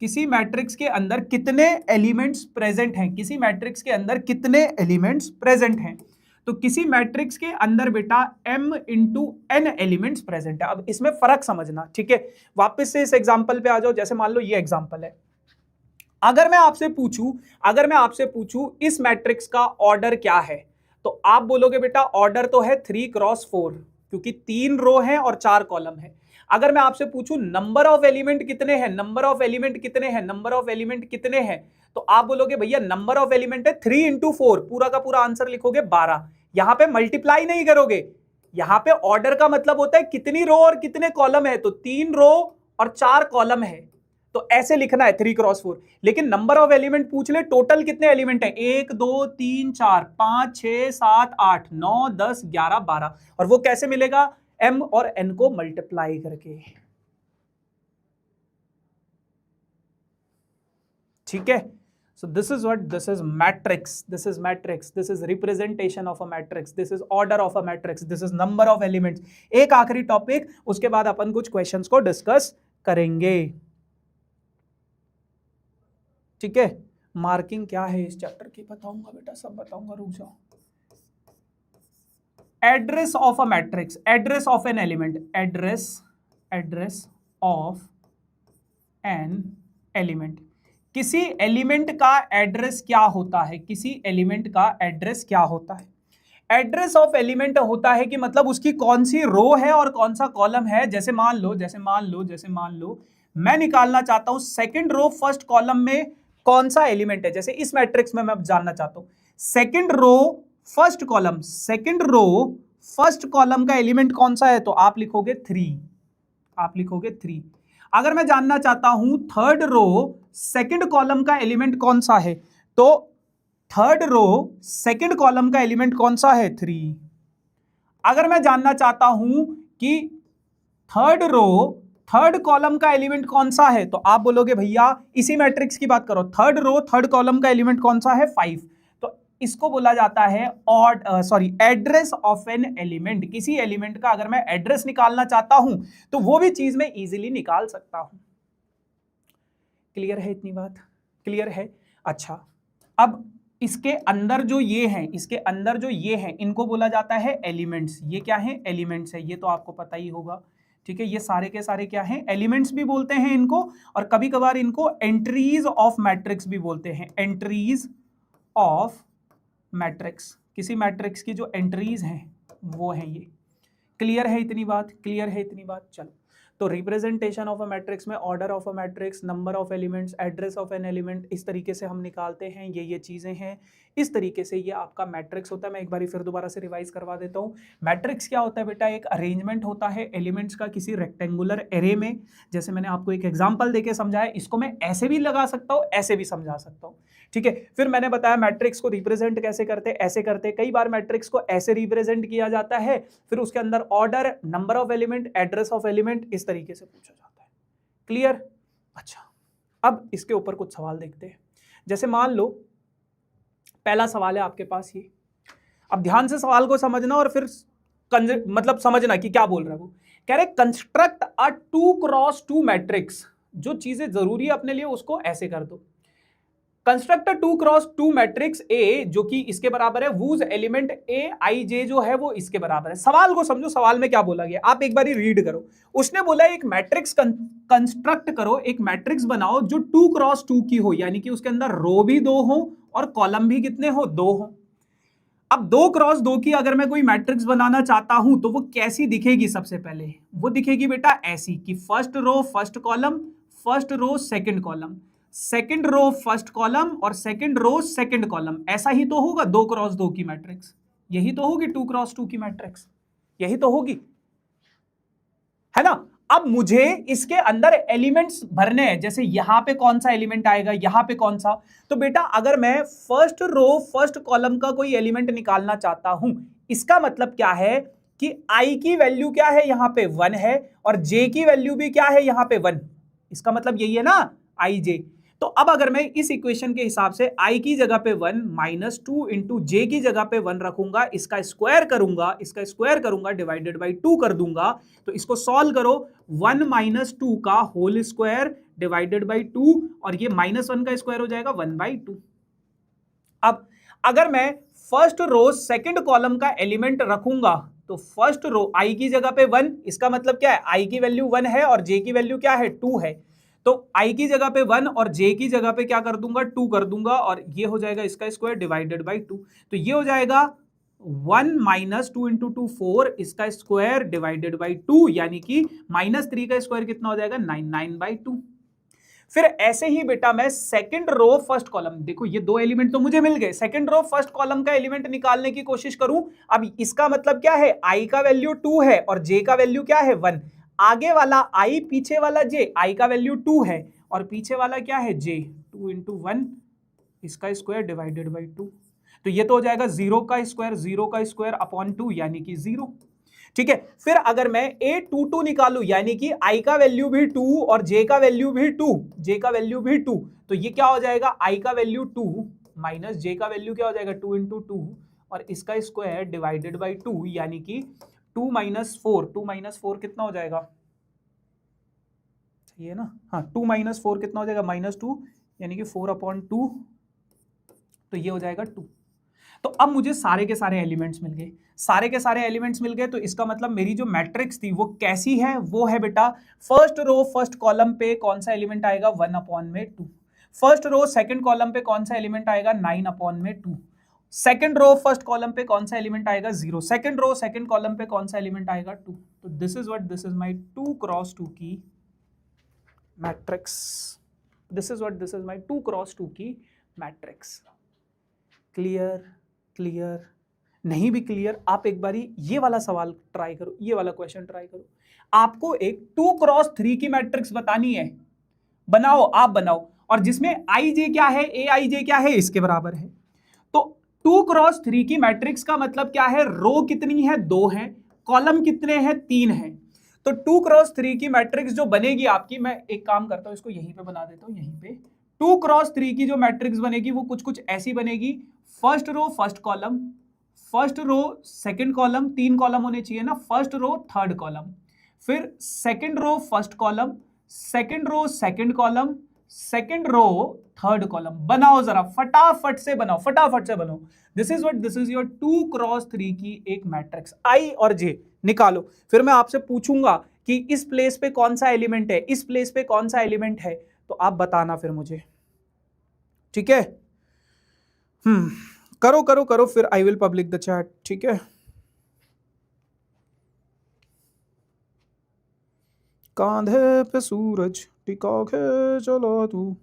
किसी मैट्रिक्स के अंदर कितने एलिमेंट्स प्रेजेंट हैं, किसी मैट्रिक्स के अंदर कितने एलिमेंट्स प्रेजेंट हैं। तो किसी मैट्रिक्स के अंदर बेटा m into n elements present है। अब इसमें फर्क समझना, ठीक है। वापस से इस एग्जांपल पे आ जाओ। जैसे मान लो ये एग्जांपल है, अगर मैं आपसे पूछूं इस मैट्रिक्स का ऑर्डर क्या है, तो आप बोलोगे बेटा ऑर्डर तो है 3 क्रॉस 4, क्योंकि 3 रो हैं और 4 कॉलम है। अगर मैं आपसे पूछूं नंबर ऑफ एलिमेंट कितने हैं, नंबर ऑफ एलिमेंट कितने हैं, नंबर ऑफ एलिमेंट कितने हैं, तो आप बोलोगे भैया नंबर ऑफ एलिमेंट है 3 इंटू 4, पूरा का पूरा आंसर लिखोगे 12। यहां पे मल्टीप्लाई नहीं करोगे, यहां पे ऑर्डर का मतलब होता है कितनी रो और कितने कॉलम है, तो 3 रो और 4 कॉलम है, तो ऐसे लिखना है 3 क्रॉस 4। लेकिन नंबर ऑफ एलिमेंट पूछ ले टोटल कितने एलिमेंट है, 1 2 3 4 5 6 7 8 9 10 11 12, और वो कैसे मिलेगा, m और n को मल्टीप्लाई करके, ठीक है। So this is what, this is matrix, this is matrix, this is representation of a matrix, this is order of a matrix, this is number of elements। एक आखिरी टॉपिक, उसके बाद अपन कुछ क्वेश्चंस को डिस्कस करेंगे, ठीक है। मार्किंग क्या है इस चैप्टर की बताऊंगा बेटा, सब बताऊंगा, रुक जाओ। Address of a matrix, address of an element, address of an element. किसी एलिमेंट का एड्रेस क्या होता है, किसी एलिमेंट का एड्रेस क्या होता है। एड्रेस ऑफ एलिमेंट होता है कि मतलब उसकी कौन सी रो है और कौन सा कॉलम है। जैसे मान लो मैं निकालना चाहता हूं सेकंड रो फर्स्ट कॉलम में कौन सा एलिमेंट है। जैसे इस मैट्रिक्स में मैं जानना चाहता हूं second row first column, second row first column का एलिमेंट कौन सा है, तो आप लिखोगे 3। अगर मैं जानना चाहता हूं थर्ड रो सेकंड कॉलम का एलिमेंट कौन सा है, तो थर्ड रो सेकंड कॉलम का एलिमेंट कौन सा है, 3। अगर मैं जानना चाहता हूं कि थर्ड रो थर्ड कॉलम का एलिमेंट कौन सा है, तो आप बोलोगे भैया इसी मैट्रिक्स की बात करो, थर्ड रो थर्ड कॉलम का एलिमेंट कौन सा है, 5। तो इसको बोला जाता है एड्रेस ऑफ एन एलिमेंट। किसी एलिमेंट का अगर मैं एड्रेस निकालना चाहता हूं तो वो भी चीज मैं इजीली निकाल सकता हूं। क्लियर है इतनी बात, क्लियर है। अच्छा, अब इसके अंदर जो ये हैं इनको बोला जाता है एलिमेंट्स। ये क्या है, एलिमेंट्स है, ये तो आपको पता ही होगा, ठीक है। ये सारे के सारे क्या हैं, एलिमेंट्स भी बोलते हैं इनको, और कभी कभार इनको एंट्रीज ऑफ मैट्रिक्स भी बोलते हैं, एंट्रीज ऑफ मैट्रिक्स। किसी मैट्रिक्स की जो एंट्रीज हैं वो हैं ये। क्लियर है इतनी बात, क्लियर है इतनी बात। चलो, तो रिप्रेजेंटेशन ऑफ अ मैट्रिक्स में order of a matrix, number of elements, address of an element, इस तरीके से हम निकालते हैं। ये चीज़ें हैं, इस तरीके से ये आपका मैट्रिक्स होता है। मैं एक बार फिर दोबारा से रिवाइज करवा देता हूँ। मैट्रिक्स क्या होता है बेटा, एक अरेंजमेंट होता है एलिमेंट्स का किसी रेक्टेंगुलर एरे में। जैसे मैंने आपको एक एग्जाम्पल देके समझाया, इसको मैं ऐसे भी लगा सकता हूँ, ऐसे भी समझा सकता हूँ, ठीक है। फिर मैंने बताया मैट्रिक्स को रिप्रेजेंट कैसे करते, ऐसे करते। कई बार मैट्रिक्स को ऐसे रिप्रेजेंट किया जाता है, फिर उसके अंदर order, number of element, address of element, इस तरीके से पूछा जाता है। क्लियर। अच्छा, अब इसके ऊपर कुछ सवाल देखते हैं। जैसे मान लो पहला सवाल है आपके पास ये, अब ध्यान से सवाल को समझना और फिर मतलब समझना कि क्या बोल रहा है वो। कह रहे कंस्ट्रक्ट अ 2 क्रॉस 2 मैट्रिक्स। जो चीजें जरूरी है अपने लिए उसको ऐसे कर दो। कंस्ट्रक्ट 2 क्रॉस 2 मैट्रिक्स ए, जो कि इसके बराबर है वूज एलिमेंट ए आई जे, जो है वो इसके बराबर है। सवाल को समझो, सवाल में क्या बोला गया, आप एक बार रीड करो। उसने बोला एक मैट्रिक्स कंस्ट्रक्ट करो, एक मैट्रिक्स बनाओ जो 2 क्रॉस 2 की हो, यानी कि उसके अंदर रो भी 2 हो और कॉलम भी कितने हो, 2 हो। अब 2 क्रॉस 2 की अगर मैं कोई मैट्रिक्स बनाना चाहता हूं तो वो कैसी दिखेगी, सबसे पहले वो दिखेगी बेटा ऐसी कि first row first column, first row second column, second row first column और सेकंड रो सेकंड कॉलम। ऐसा ही तो होगा 2 क्रॉस 2 की मैट्रिक्स, यही तो होगी 2 क्रॉस 2 की मैट्रिक्स, यही तो होगी, है ना। अब मुझे इसके अंदर एलिमेंट्स भरने हैं। जैसे यहां पे कौन सा एलिमेंट आएगा, यहां पे कौन सा, तो बेटा अगर मैं फर्स्ट रो फर्स्ट कॉलम का कोई एलिमेंट निकालना चाहता हूं, इसका मतलब क्या है कि आई की वैल्यू क्या है यहाँ पे 1 है और जे की वैल्यू भी क्या है यहाँ पे 1। इसका मतलब यही है ना आई जे। तो अब अगर मैं इस इक्वेशन के हिसाब से आई की जगह पे 1 माइनस 2 इंटू जे की जगह पे 1 रखूंगा, इसका स्क्वायर करूंगा डिवाइडेड बाई 2 कर दूंगा, तो इसको सॉल्व करो। 1 माइनस 2 का होल स्क्वायर डिवाइडेड बाई 2 और ये माइनस 1 का स्क्वायर हो जाएगा 1/2। अब अगर मैं फर्स्ट रो सेकंड कॉलम का एलिमेंट रखूंगा तो फर्स्ट रो आई की जगह पे 1, इसका मतलब क्या है आई की वैल्यू 1 है और जे की वैल्यू क्या है 2 है, तो आई की जगह पे 1 और जे की जगह पे क्या कर दूंगा 2 कर दूंगा और ये हो जाएगा इसका स्क्वायर डिवाइडेड बाई 2। तो ये हो जाएगा 1 माइनस 2 इंटू 2 4, इसका स्क्वायर डिवाइडेड बाई 2, यानी कि -3 का स्क्वायर कितना हो जाएगा 9/2। फिर ऐसे ही बेटा मैं सेकंड रो फर्स्ट कॉलम, देखो ये दो एलिमेंट तो मुझे मिल गए, सेकंड रो फर्स्ट कॉलम का एलिमेंट निकालने की कोशिश करूं। अब इसका मतलब क्या है आई का वैल्यू 2 है और जे का वैल्यू क्या है 1। आगे वाला आई पीछे वाला जे, आई का वैल्यू 2 है और पीछे वाला क्या है जे, 2 इंटू 1 इसका स्क्वायर डिवाइडेड बाई 2। तो ये तो हो जाएगा 0 का स्क्वायर अपॉन 2 यानी कि 0। ठीक है, फिर अगर मैं a22 निकालू यानी कि i का वैल्यू भी 2 और j का वैल्यू भी 2, तो ये क्या हो जाएगा i का वैल्यू 2 माइनस j का वैल्यू क्या हो जाएगा 2 इंटू 2 और इसका स्क्वायर डिवाइडेड बाई 2 यानी कि 2 माइनस 4 कितना हो जाएगा, ये ना, हाँ 2 माइनस 4 कितना हो जाएगा -2 यानी कि 4/2, तो ये हो जाएगा 2। तो अब मुझे सारे के सारे एलिमेंट्स मिल गए, तो इसका मतलब मेरी जो मैट्रिक्स थी वो कैसी है, वो है बेटा फर्स्ट रो फर्स्ट कॉलम पे कौन सा एलिमेंट आएगा 1/2, फर्स्ट रो सेकंड कॉलम पे कौन सा एलिमेंट आएगा 9/2, सेकंड रो फर्स्ट कॉलम पे कौन सा एलिमेंट आएगा 0, सेकंड रो सेकंड कॉलम पे कौन सा एलिमेंट आएगा 2। तो दिस इज माई 2x2 की matrix, this is my 2x2 की मैट्रिक्स। क्लियर नहीं भी क्लियर, आप एक बारी ये वाला सवाल ट्राई करो, ये वाला क्वेश्चन ट्राई करो। आपको एक 2x3 की मैट्रिक्स बतानी है, आप बनाओ और जिसमें आई जे क्या है, ए आई जे क्या है, इसके बराबर है। तो 2x3 की मैट्रिक्स का मतलब क्या है, रो कितनी है 2 है, कॉलम कितने हैं 3 है। तो 2x3 की मैट्रिक्स जो बनेगी आपकी, मैं एक काम करता हूं इसको यहीं पे बना देता हूं, यहीं पे 2x3 की जो मैट्रिक्स बनेगी वो कुछ ऐसी बनेगी, first row first column, first row second column, 3 column होने चाहिए ना, फर्स्ट रो थर्ड कॉलम, फिर second row first column, second row second column, second row third column. बनाओ जरा फटाफट से बनाओ। दिस इज योर 2x3 की एक मैट्रिक्स, आई और जे निकालो। फिर मैं आपसे पूछूंगा कि इस प्लेस पे कौन सा एलिमेंट है, इस प्लेस पे कौन सा एलिमेंट है, तो आप बताना फिर मुझे, ठीक है। करो फिर I will public the chat, ठीक है। कांधे पे सूरज टिका के चला तू।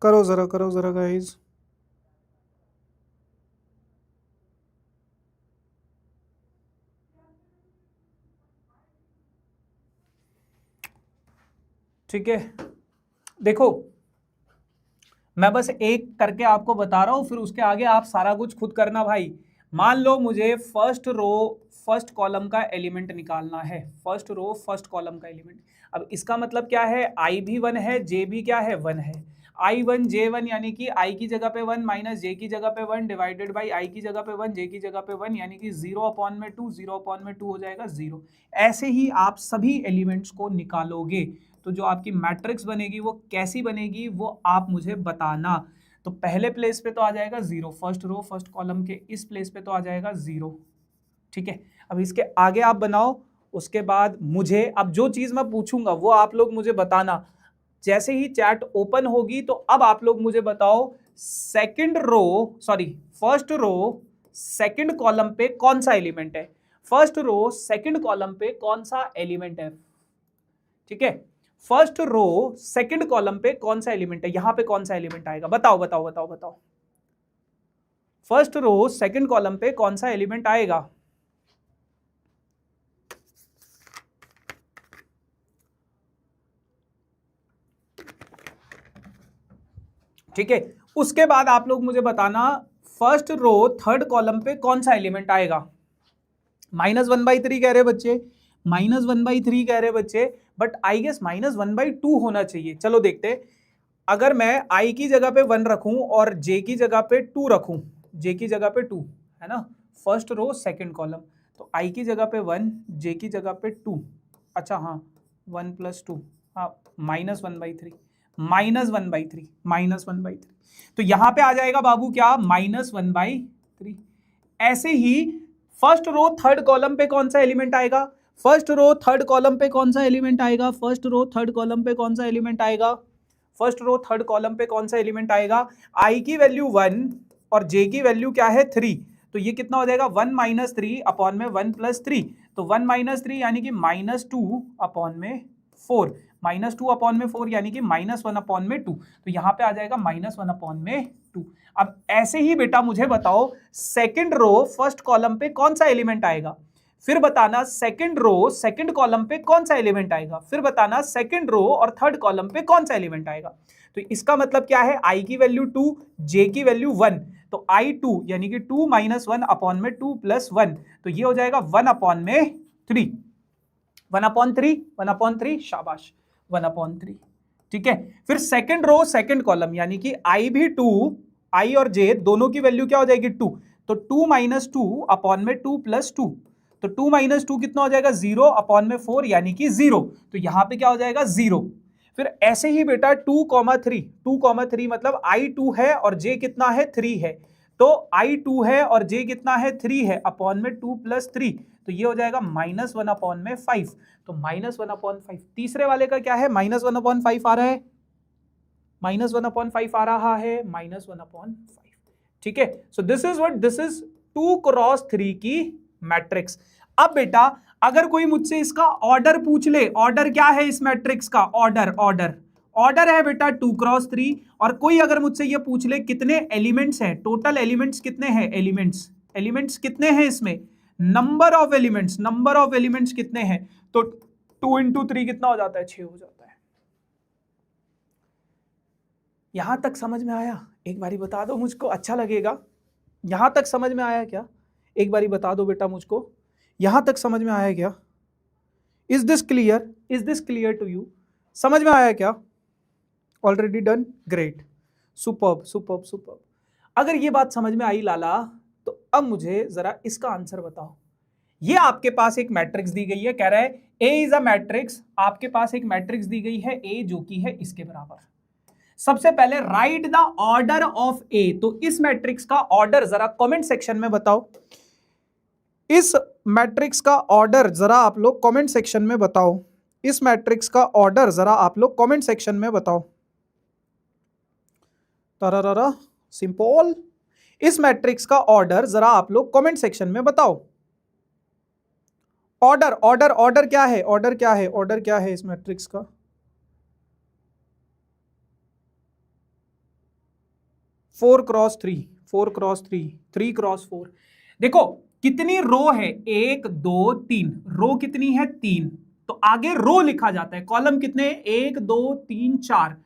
करो जरा गाइस। ठीक है, देखो मैं बस एक करके आपको बता रहा हूं, फिर उसके आगे आप सारा कुछ खुद करना भाई। मान लो मुझे फर्स्ट रो फर्स्ट कॉलम का एलिमेंट निकालना है, फर्स्ट रो फर्स्ट कॉलम का एलिमेंट। अब इसका मतलब क्या है, आई भी 1 है, जे भी क्या है 1 है, I1 J1 यानी कि आई की जगह पे 1 माइनस जे की जगह पे 1 डिवाइडेड बाई आई की जगह पे 1 जे की जगह पे 1 यानी कि 0/2 हो जाएगा 0। ऐसे ही आप सभी एलिमेंट्स को निकालोगे, तो जो आपकी मैट्रिक्स बनेगी वो कैसी बनेगी वो आप मुझे बताना। तो पहले प्लेस पे तो आ जाएगा 0, फर्स्ट रो फर्स्ट कॉलम के इस प्लेस पे तो आ जाएगा 0। ठीक है, अब इसके आगे आप बनाओ, उसके बाद मुझे अब जो चीज मैं पूछूंगा वो आप लोग मुझे बताना। जैसे ही चैट ओपन होगी तो अब आप लोग मुझे बताओ फर्स्ट रो सेकंड कॉलम पे कौन सा एलिमेंट है, फर्स्ट रो सेकंड कॉलम पे कौन सा एलिमेंट है। ठीक है, फर्स्ट रो सेकंड कॉलम पे कौन सा एलिमेंट है, यहां पे कौन सा एलिमेंट आएगा, बताओ बताओ बताओ बताओ। फर्स्ट रो सेकंड कॉलम पे कौन सा एलिमेंट आएगा। ठीक है, उसके बाद आप लोग मुझे बताना फर्स्ट रो थर्ड कॉलम पे कौन सा एलिमेंट आएगा। -1/3 कह रहे बच्चे, -1/3 कह रहे बच्चे, बट आई गेस -1/2 होना चाहिए। चलो देखते, अगर मैं i की जगह पे 1 रखूं और j की जगह पे 2 रखूं, j की जगह पे 2 है ना, फर्स्ट रो सेकंड कॉलम, तो i की जगह पे 1, j की जगह पे 2, अच्छा हाँ 1 + 2, हाँ -1/3, -1/3, तो यहां पे आ जाएगा बाबू क्या, -1/3। ऐसे ही फर्स्ट रो थर्ड कॉलम पे कौन सा एलिमेंट आएगा, फर्स्ट रो थर्ड कॉलम पे कौन सा एलिमेंट आएगा, फर्स्ट रो थर्ड कॉलम पे कौन सा एलिमेंट आएगा, फर्स्ट रो थर्ड कॉलम पे कौन सा एलिमेंट आएगा। i की वैल्यू 1 और j की वैल्यू क्या है 3, तो ये कितना हो जाएगा 1 - 3 अपॉन में 1 + 3, तो 1 - 3 यानी कि -2 अपॉन में 4, -2 अपॉन में 4 यानी कि -1 अपॉन में 2, तो यहां पे आ जाएगा -1 अपॉन में 2। अब ऐसे ही बेटा मुझे बताओ सेकंड रो फर्स्ट कॉलम पे कौन सा एलिमेंट आएगा, फिर बताना सेकंड रो सेकंड कॉलम पे कौन सा एलिमेंट आएगा, फिर बताना सेकंड रो और थर्ड कॉलम पे कौन सा एलिमेंट आएगा। तो इसका मतलब क्या है, i की वैल्यू 2, j की वैल्यू 1, तो i2 यानी कि 2 - 1 अपॉन में 2 + 1, तो ये हो जाएगा 1 अपॉन में 3, 1/3, शाबाश 1/3। ठीक है, फिर सेकंड रो सेकंड कॉलम यानी कि i भी 2, i और j दोनों की वैल्यू क्या हो जाएगी 2, तो 2 - 2 अपॉन में 2 + 2, तो 2 - 2 कितना हो जाएगा 0 अपॉन में 4 यानी कि 0, तो यहां पे क्या हो जाएगा 0। फिर ऐसे ही बेटा 2,3 मतलब i2 है और j कितना है 3 है, तो i2 है और j कितना है 3 है अपॉन में 2 + 3, तो ये हो जाएगा -1 अपॉन में 5, तो -1/5। तीसरे वाले का क्या है, -1/5 आ रहा है, -1/5 आ रहा है, -1/5। ठीक है, सो दिस इज 2 × 3 की मैट्रिक्स। अब बेटा अगर कोई मुझसे इसका ऑर्डर पूछ ले, ऑर्डर क्या है इस मैट्रिक्स का, ऑर्डर है बेटा 2 × 3, और कोई अगर मुझसे ये पूछ ले कितने एलिमेंट्स हैं, टोटल एलिमेंट्स कितने हैं, एलिमेंट्स कितने हैं इसमें, नंबर ऑफ एलिमेंट्स कितने हैं, तो 2 × 3 कितना हो जाता है, 6 हो जाता है। यहां तक समझ में आया, एक बारी बता दो मुझको, अच्छा लगेगा। यहां तक समझ में आया क्या, एक बारी बता दो बेटा मुझको, यहां तक समझ में आया क्या, is this clear to you, समझ में आया क्या, ऑलरेडी डन, ग्रेट, सुपर्ब। अगर ये बात समझ में आई लाला, तो अब मुझे जरा इसका आंसर बताओ। ये आपके पास एक मैट्रिक्स दी गई है, कह रहा है A इज अ मैट्रिक्स, आपके पास एक मैट्रिक्स दी गई है A जो कि है इसके बराबर। सबसे पहले right the order of A, तो इस मैट्रिक्स का ऑर्डर जरा कमेंट सेक्शन में बताओ, इस मैट्रिक्स का ऑर्डर जरा आप लोग कमेंट सेक्शन में बताओ, इस मैट्रिक्स का ऑर्डर जरा आप लोग कमेंट सेक्शन में बताओ। तरररा सिंपल, इस मैट्रिक्स का ऑर्डर जरा आप लोग कमेंट सेक्शन में बताओ। ऑर्डर क्या है, ऑर्डर क्या है इस मैट्रिक्स का, फोर क्रॉस थ्री, 3 × 4। देखो कितनी रो है, 1 2 3, रो कितनी है 3, तो आगे रो लिखा जाता है, कॉलम कितने 1 2 3 4,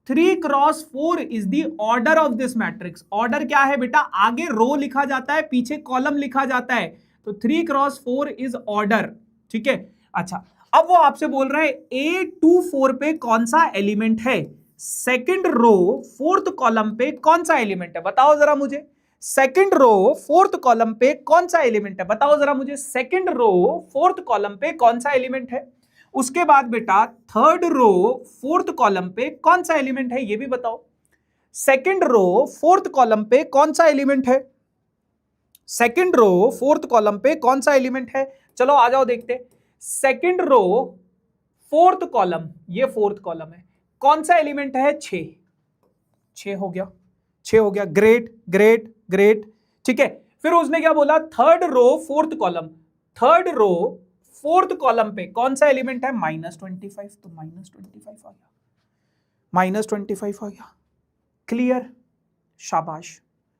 3 × 4 is the order of this matrix. Order क्या है बेटा, आगे रो लिखा जाता है, पीछे कॉलम लिखा जाता है, तो 3 × 4 इज ऑर्डर। ठीक है, अच्छा अब वो आपसे बोल रहा है A24 पे कौन सा एलिमेंट है, सेकंड रो फोर्थ कॉलम पे कौन सा एलिमेंट है, बताओ जरा मुझे, सेकंड रो फोर्थ कॉलम पे कौन सा एलिमेंट है, बताओ जरा मुझे, सेकंड रो फोर्थ कॉलम पे कौन सा एलिमेंट है। उसके बाद बेटा थर्ड रो फोर्थ कॉलम पे कौन सा एलिमेंट है, ये भी बताओ, सेकंड रो फोर्थ कॉलम पे कौन सा एलिमेंट है? सेकंड रो फोर्थ कॉलम पे कौन सा एलिमेंट है? चलो आ जाओ देखते। सेकंड रो फोर्थ कॉलम, ये फोर्थ कॉलम है, कौन सा एलिमेंट है? 6। 6 हो गया, 6 हो गया, ग्रेट ग्रेट ग्रेट। ठीक है, फिर उसने क्या बोला? Third row fourth column, third row fourth column पे कौन सा एलिमेंट है? -25। तो -25 आ गया, -25 आ गया। क्लियर? शाबाश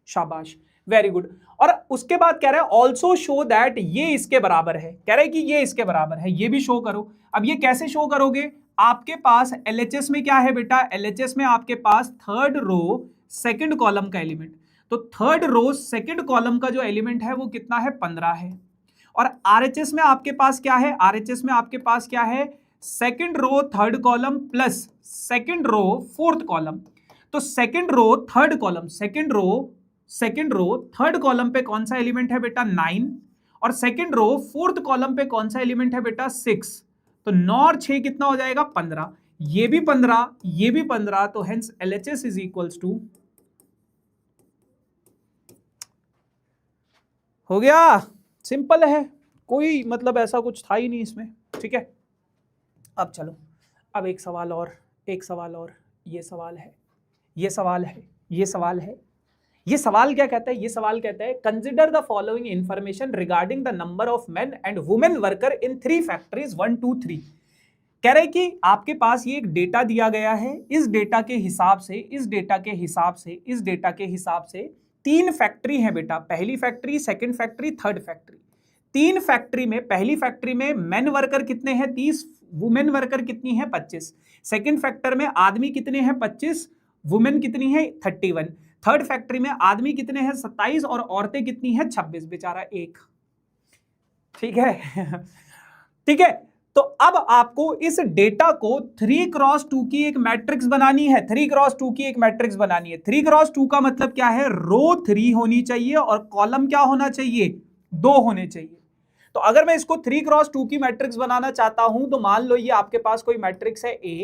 शाबाश, वेरी गुड। और उसके बाद कह रहा है ऑल्सो शो दैट ये इसके बराबर है, कह रहा है कि ये इसके बराबर है, ये भी शो करो। अब ये कैसे शो करोगे? आपके पास LHS में क्या है बेटा? LHS में आपके पास थर्ड रो सेकंड कॉलम का एलिमेंट, तो थर्ड रो सेकंड कॉलम का जो एलिमेंट है वो कितना है? 15 है। और RHS में आपके पास क्या है? RHS में आपके पास क्या है? Second row third column plus second row fourth column. तो second row third column, second row third column पे कौन सा एलिमेंट है बेटा? 9। और सेकंड रो फोर्थ कॉलम पे कौन सा एलिमेंट है बेटा? 6। तो 9 और 6 कितना हो जाएगा? 15। ये भी 15, ये भी 15, तो hence LHS is equals to, हो गया। सिंपल है, कोई मतलब ऐसा कुछ था ही नहीं इसमें। ठीक है, अब चलो, अब एक सवाल और, एक सवाल और। ये सवाल है, ये सवाल है, ये सवाल है। ये सवाल क्या कहता है? ये सवाल कहता है consider the following information regarding the number of main and women worker in 3 factories 1 2 3। कह रहे कि आपके पास ये एक डेटा दिया गया है, इस डेटा के हिसाब से, इस डेटा के हिसाब से, इस डेटा के हिसाब से 3 फैक्ट्री है बेटा, पहली factory, second factory, third factory. 3 factory में, पहली फैक्ट्री में मेन वर्कर कितने हैं? 30, वुमेन वर्कर कितनी है? 25। सेकंड फैक्टर में आदमी कितने हैं? 25, वुमेन कितनी है? 31। थर्ड फैक्ट्री में आदमी कितने हैं? 27 और औरतें कितनी हैं? 26, बेचारा एक। ठीक है ठीक है, तो अब आपको इस डेटा को 3x2 की एक मैट्रिक्स बनानी है, 3x2 की एक मैट्रिक्स बनानी है। 3x2 का मतलब क्या है? रो 3 होनी चाहिए और कॉलम क्या होना चाहिए? 2 होने चाहिए। तो अगर मैं इसको 3x2 की मैट्रिक्स बनाना चाहता हूं तो मान लो ये आपके पास कोई मैट्रिक्स है A,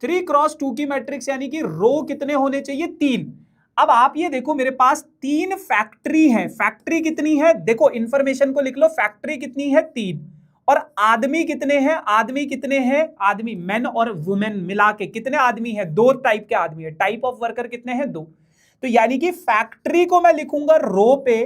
3x2 की मैट्रिक्स यानी कि रो कितने होने चाहिए? 3। अब आप ये देखो, मेरे पास 3 फैक्ट्री है, फैक्ट्री कितनी है? देखो इंफॉर्मेशन को लिख लो, फैक्ट्री कितनी है? 3। और आदमी कितने हैं? आदमी कितने हैं? आदमी, मेन और वुमेन मिला के कितने आदमी हैं? 2 टाइप के आदमी है। टाइप ऑफ वर्कर कितने हैं? 2। तो यानी कि फैक्ट्री को मैं लिखूंगा रो पे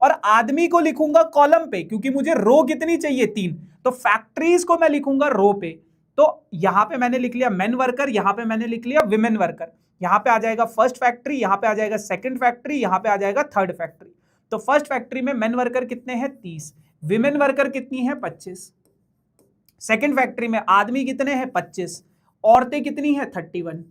और आदमी को लिखूंगा कॉलम पे, क्योंकि मुझे रो कितनी चाहिए? 3। तो फैक्ट्रीज को मैं लिखूंगा रो पे। तो यहां पे मैंने लिख लिया मेन वर्कर, यहां पे मैंने लिख लिया विमेन वर्कर। यहां पे आ जाएगा फर्स्ट फैक्ट्री, यहां पे आ जाएगा सेकंड फैक्ट्री, यहां पे आ जाएगा थर्ड फैक्ट्री। तो फर्स्ट फैक्ट्री में मेन वर्कर कितने हैं? 30। विमेन वर्कर कितनी है? 25। सेकंड फैक्ट्री में आदमी कितने हैं? 25। औरतें कितनी है? 31।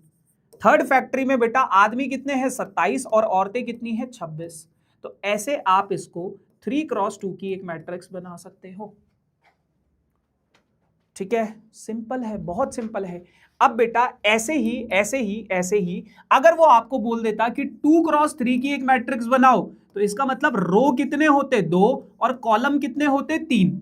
थर्ड फैक्ट्री में बेटा आदमी कितने हैं? 27 और औरतें कितनी है? 26। तो ऐसे आप इसको 3x2 की एक मैट्रिक्स बना सकते हो। ठीक है, सिंपल है, बहुत सिंपल है। अब बेटा ऐसे ही अगर वो आपको बोल देता कि 2x3 की एक मैट्रिक्स बनाओ, तो इसका मतलब रो कितने होते? 2 और कॉलम कितने होते? 3।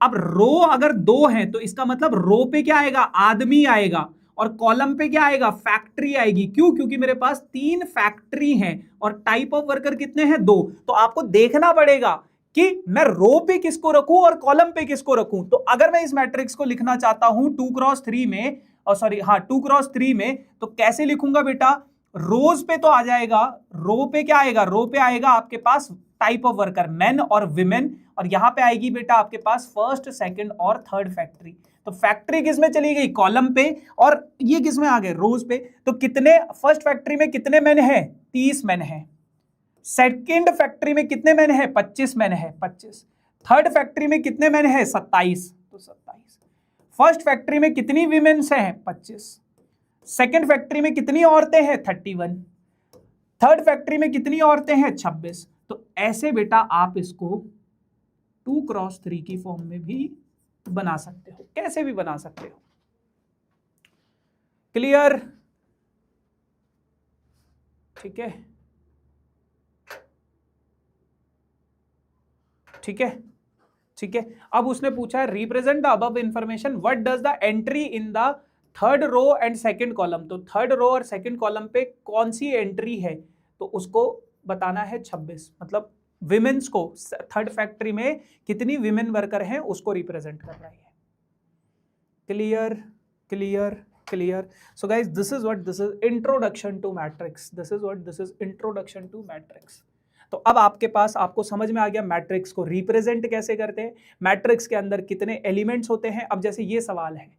अब रो अगर 2 है तो इसका मतलब रो पे क्या आएगा? आदमी आएगा, और कॉलम पे क्या आएगा? फैक्ट्री आएगी। क्यों? क्योंकि मेरे पास 3 फैक्ट्री हैं और टाइप ऑफ वर्कर कितने हैं? 2। तो आपको देखना पड़ेगा कि मैं रो पे किसको रखूं और कॉलम पे किसको रखूं। तो अगर मैं इस मैट्रिक्स को लिखना चाहता हूं 2x3 में, और सॉरी हाँ 2x3 में, तो कैसे लिखूंगा बेटा? रोज पे तो आ जाएगा, रो पे क्या आएगा? रो पे आएगा आपके पास टाइप ऑफ वर्कर मेन और विमेन, और यहां पे आएगी बेटा आपके पास फर्स्ट, सेकंड और थर्ड फैक्ट्री। तो फैक्ट्री किस में चली गई? कॉलम पे, और ये किस में आ गए? रोज पे। तो कितने, फर्स्ट फैक्ट्री में कितने मेन है? 30 मेन है। सेकंड फैक्ट्री में कितने मैन है? 25 मैन है, 25। थर्ड फैक्ट्री में कितने मैन है? 27, तो 27। फर्स्ट फैक्ट्री में कितनी वीमेन्स हैं? 25। सेकंड फैक्ट्री में कितनी औरतें हैं? 31। थर्ड फैक्ट्री में कितनी औरतें हैं? 26। तो ऐसे बेटा आप इसको 2x3 की फॉर्म में भी बना सकते हो, कैसे भी बना सकते हो। क्लियर? ठीक है, ठीक है, ठीक है। अब उसने पूछा है represent the above information, what does the entry in the third row and second column, तो थर्ड रो और सेकंड कॉलम पे कौन सी एंट्री है, तो उसको बताना है 26, मतलब विमेन्स को थर्ड फैक्ट्री में कितनी विमेन वर्कर हैं उसको रिप्रेजेंट कर रहा है। Clear clear clear. So guys this is what, this is introduction to matrix, this is what, this is introduction to matrix. तो अब आपके पास, आपको समझ में आ गया मैट्रिक्स को रिप्रेजेंट कैसे करते हैं, मैट्रिक्स के अंदर कितने एलिमेंट्स होते हैं। अब जैसे ये सवाल है,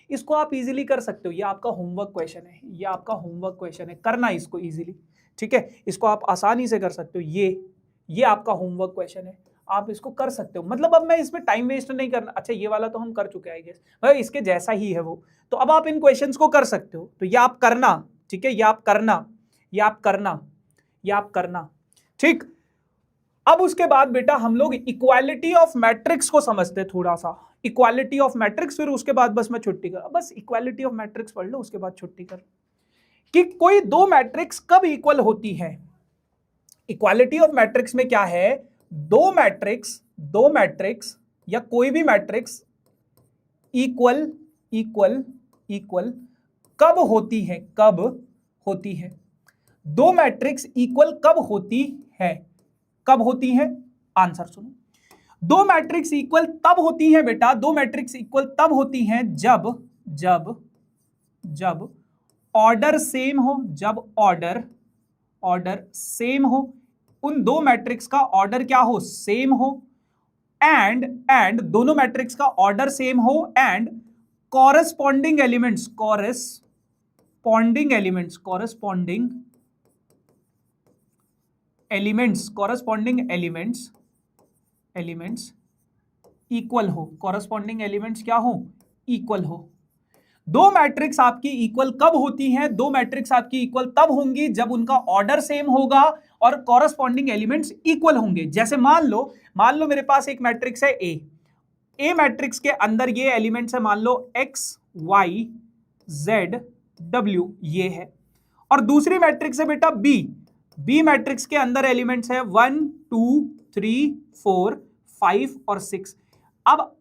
इसको आप इजीली कर सकते हो, ये आपका होमवर्क क्वेश्चन है, ये आपका होमवर्क क्वेश्चन है, करना इसको इजीली, ठीक है, इसको आप आसानी से कर सकते हो। ये आपका होमवर्क क्वेश्चन है, आप इसको कर सकते हो, मतलब अब मैं इसमें टाइम वेस्ट नहीं करना। अच्छा ये वाला तो हम कर चुके हैं आई गेस, भाई इसके जैसा ही है वो, तो अब आप इन क्वेश्चंस को कर सकते हो, तो ये आप करना, ठीक है, ये आप करना, ये आप करना, ये आप करना, ठीक। अब उसके बाद बेटा हम लोग इक्वालिटी ऑफ मैट्रिक्स को समझते हैं थोड़ा सा, इक्वालिटी ऑफ मैट्रिक्स, फिर उसके बाद बस मैं छुट्टी कर, बस इक्वालिटी ऑफ मैट्रिक्स पढ़ लो उसके बाद छुट्टी कर, कि कोई दो मैट्रिक्स कब इक्वल होती है। इक्वालिटी ऑफ मैट्रिक्स में क्या है, दो मैट्रिक्स या कोई भी मैट्रिक्स इक्वल इक्वल इक्वल कब होती है, कब होती है, दो मैट्रिक्स इक्वल कब होती है, कब होती है, आंसर सुनो। दो मैट्रिक्स इक्वल तब होती है बेटा, दो मैट्रिक्स इक्वल तब होती हैं जब जब जब ऑर्डर सेम हो, जब ऑर्डर सेम हो, उन दो मैट्रिक्स का ऑर्डर क्या हो, सेम हो, एंड दोनों मैट्रिक्स का ऑर्डर सेम हो, एंड कॉरेस्पॉन्डिंग एलिमेंट्स इक्वल हो, कॉरेस्पॉन्डिंग एलिमेंट्स क्या हो, इक्वल हो। दो मैट्रिक्स आपकी इक्वल कब होती हैं, दो मैट्रिक्स आपकी इक्वल तब होंगी जब उनका ऑर्डर सेम होगा और कॉरेस्पॉन्डिंग एलिमेंट्स इक्वल होंगे। जैसे मान लो मेरे पास एक मैट्रिक्स है ए मैट्रिक्स के अंदर ये एलिमेंट्स है, मान लो एक्स वाई जेड डब्ल्यू, ये है, और दूसरी मैट्रिक्स है बेटा बी मैट्रिक्स के अंदर एलिमेंट्स है 1 2 3 4 5 और 6। अब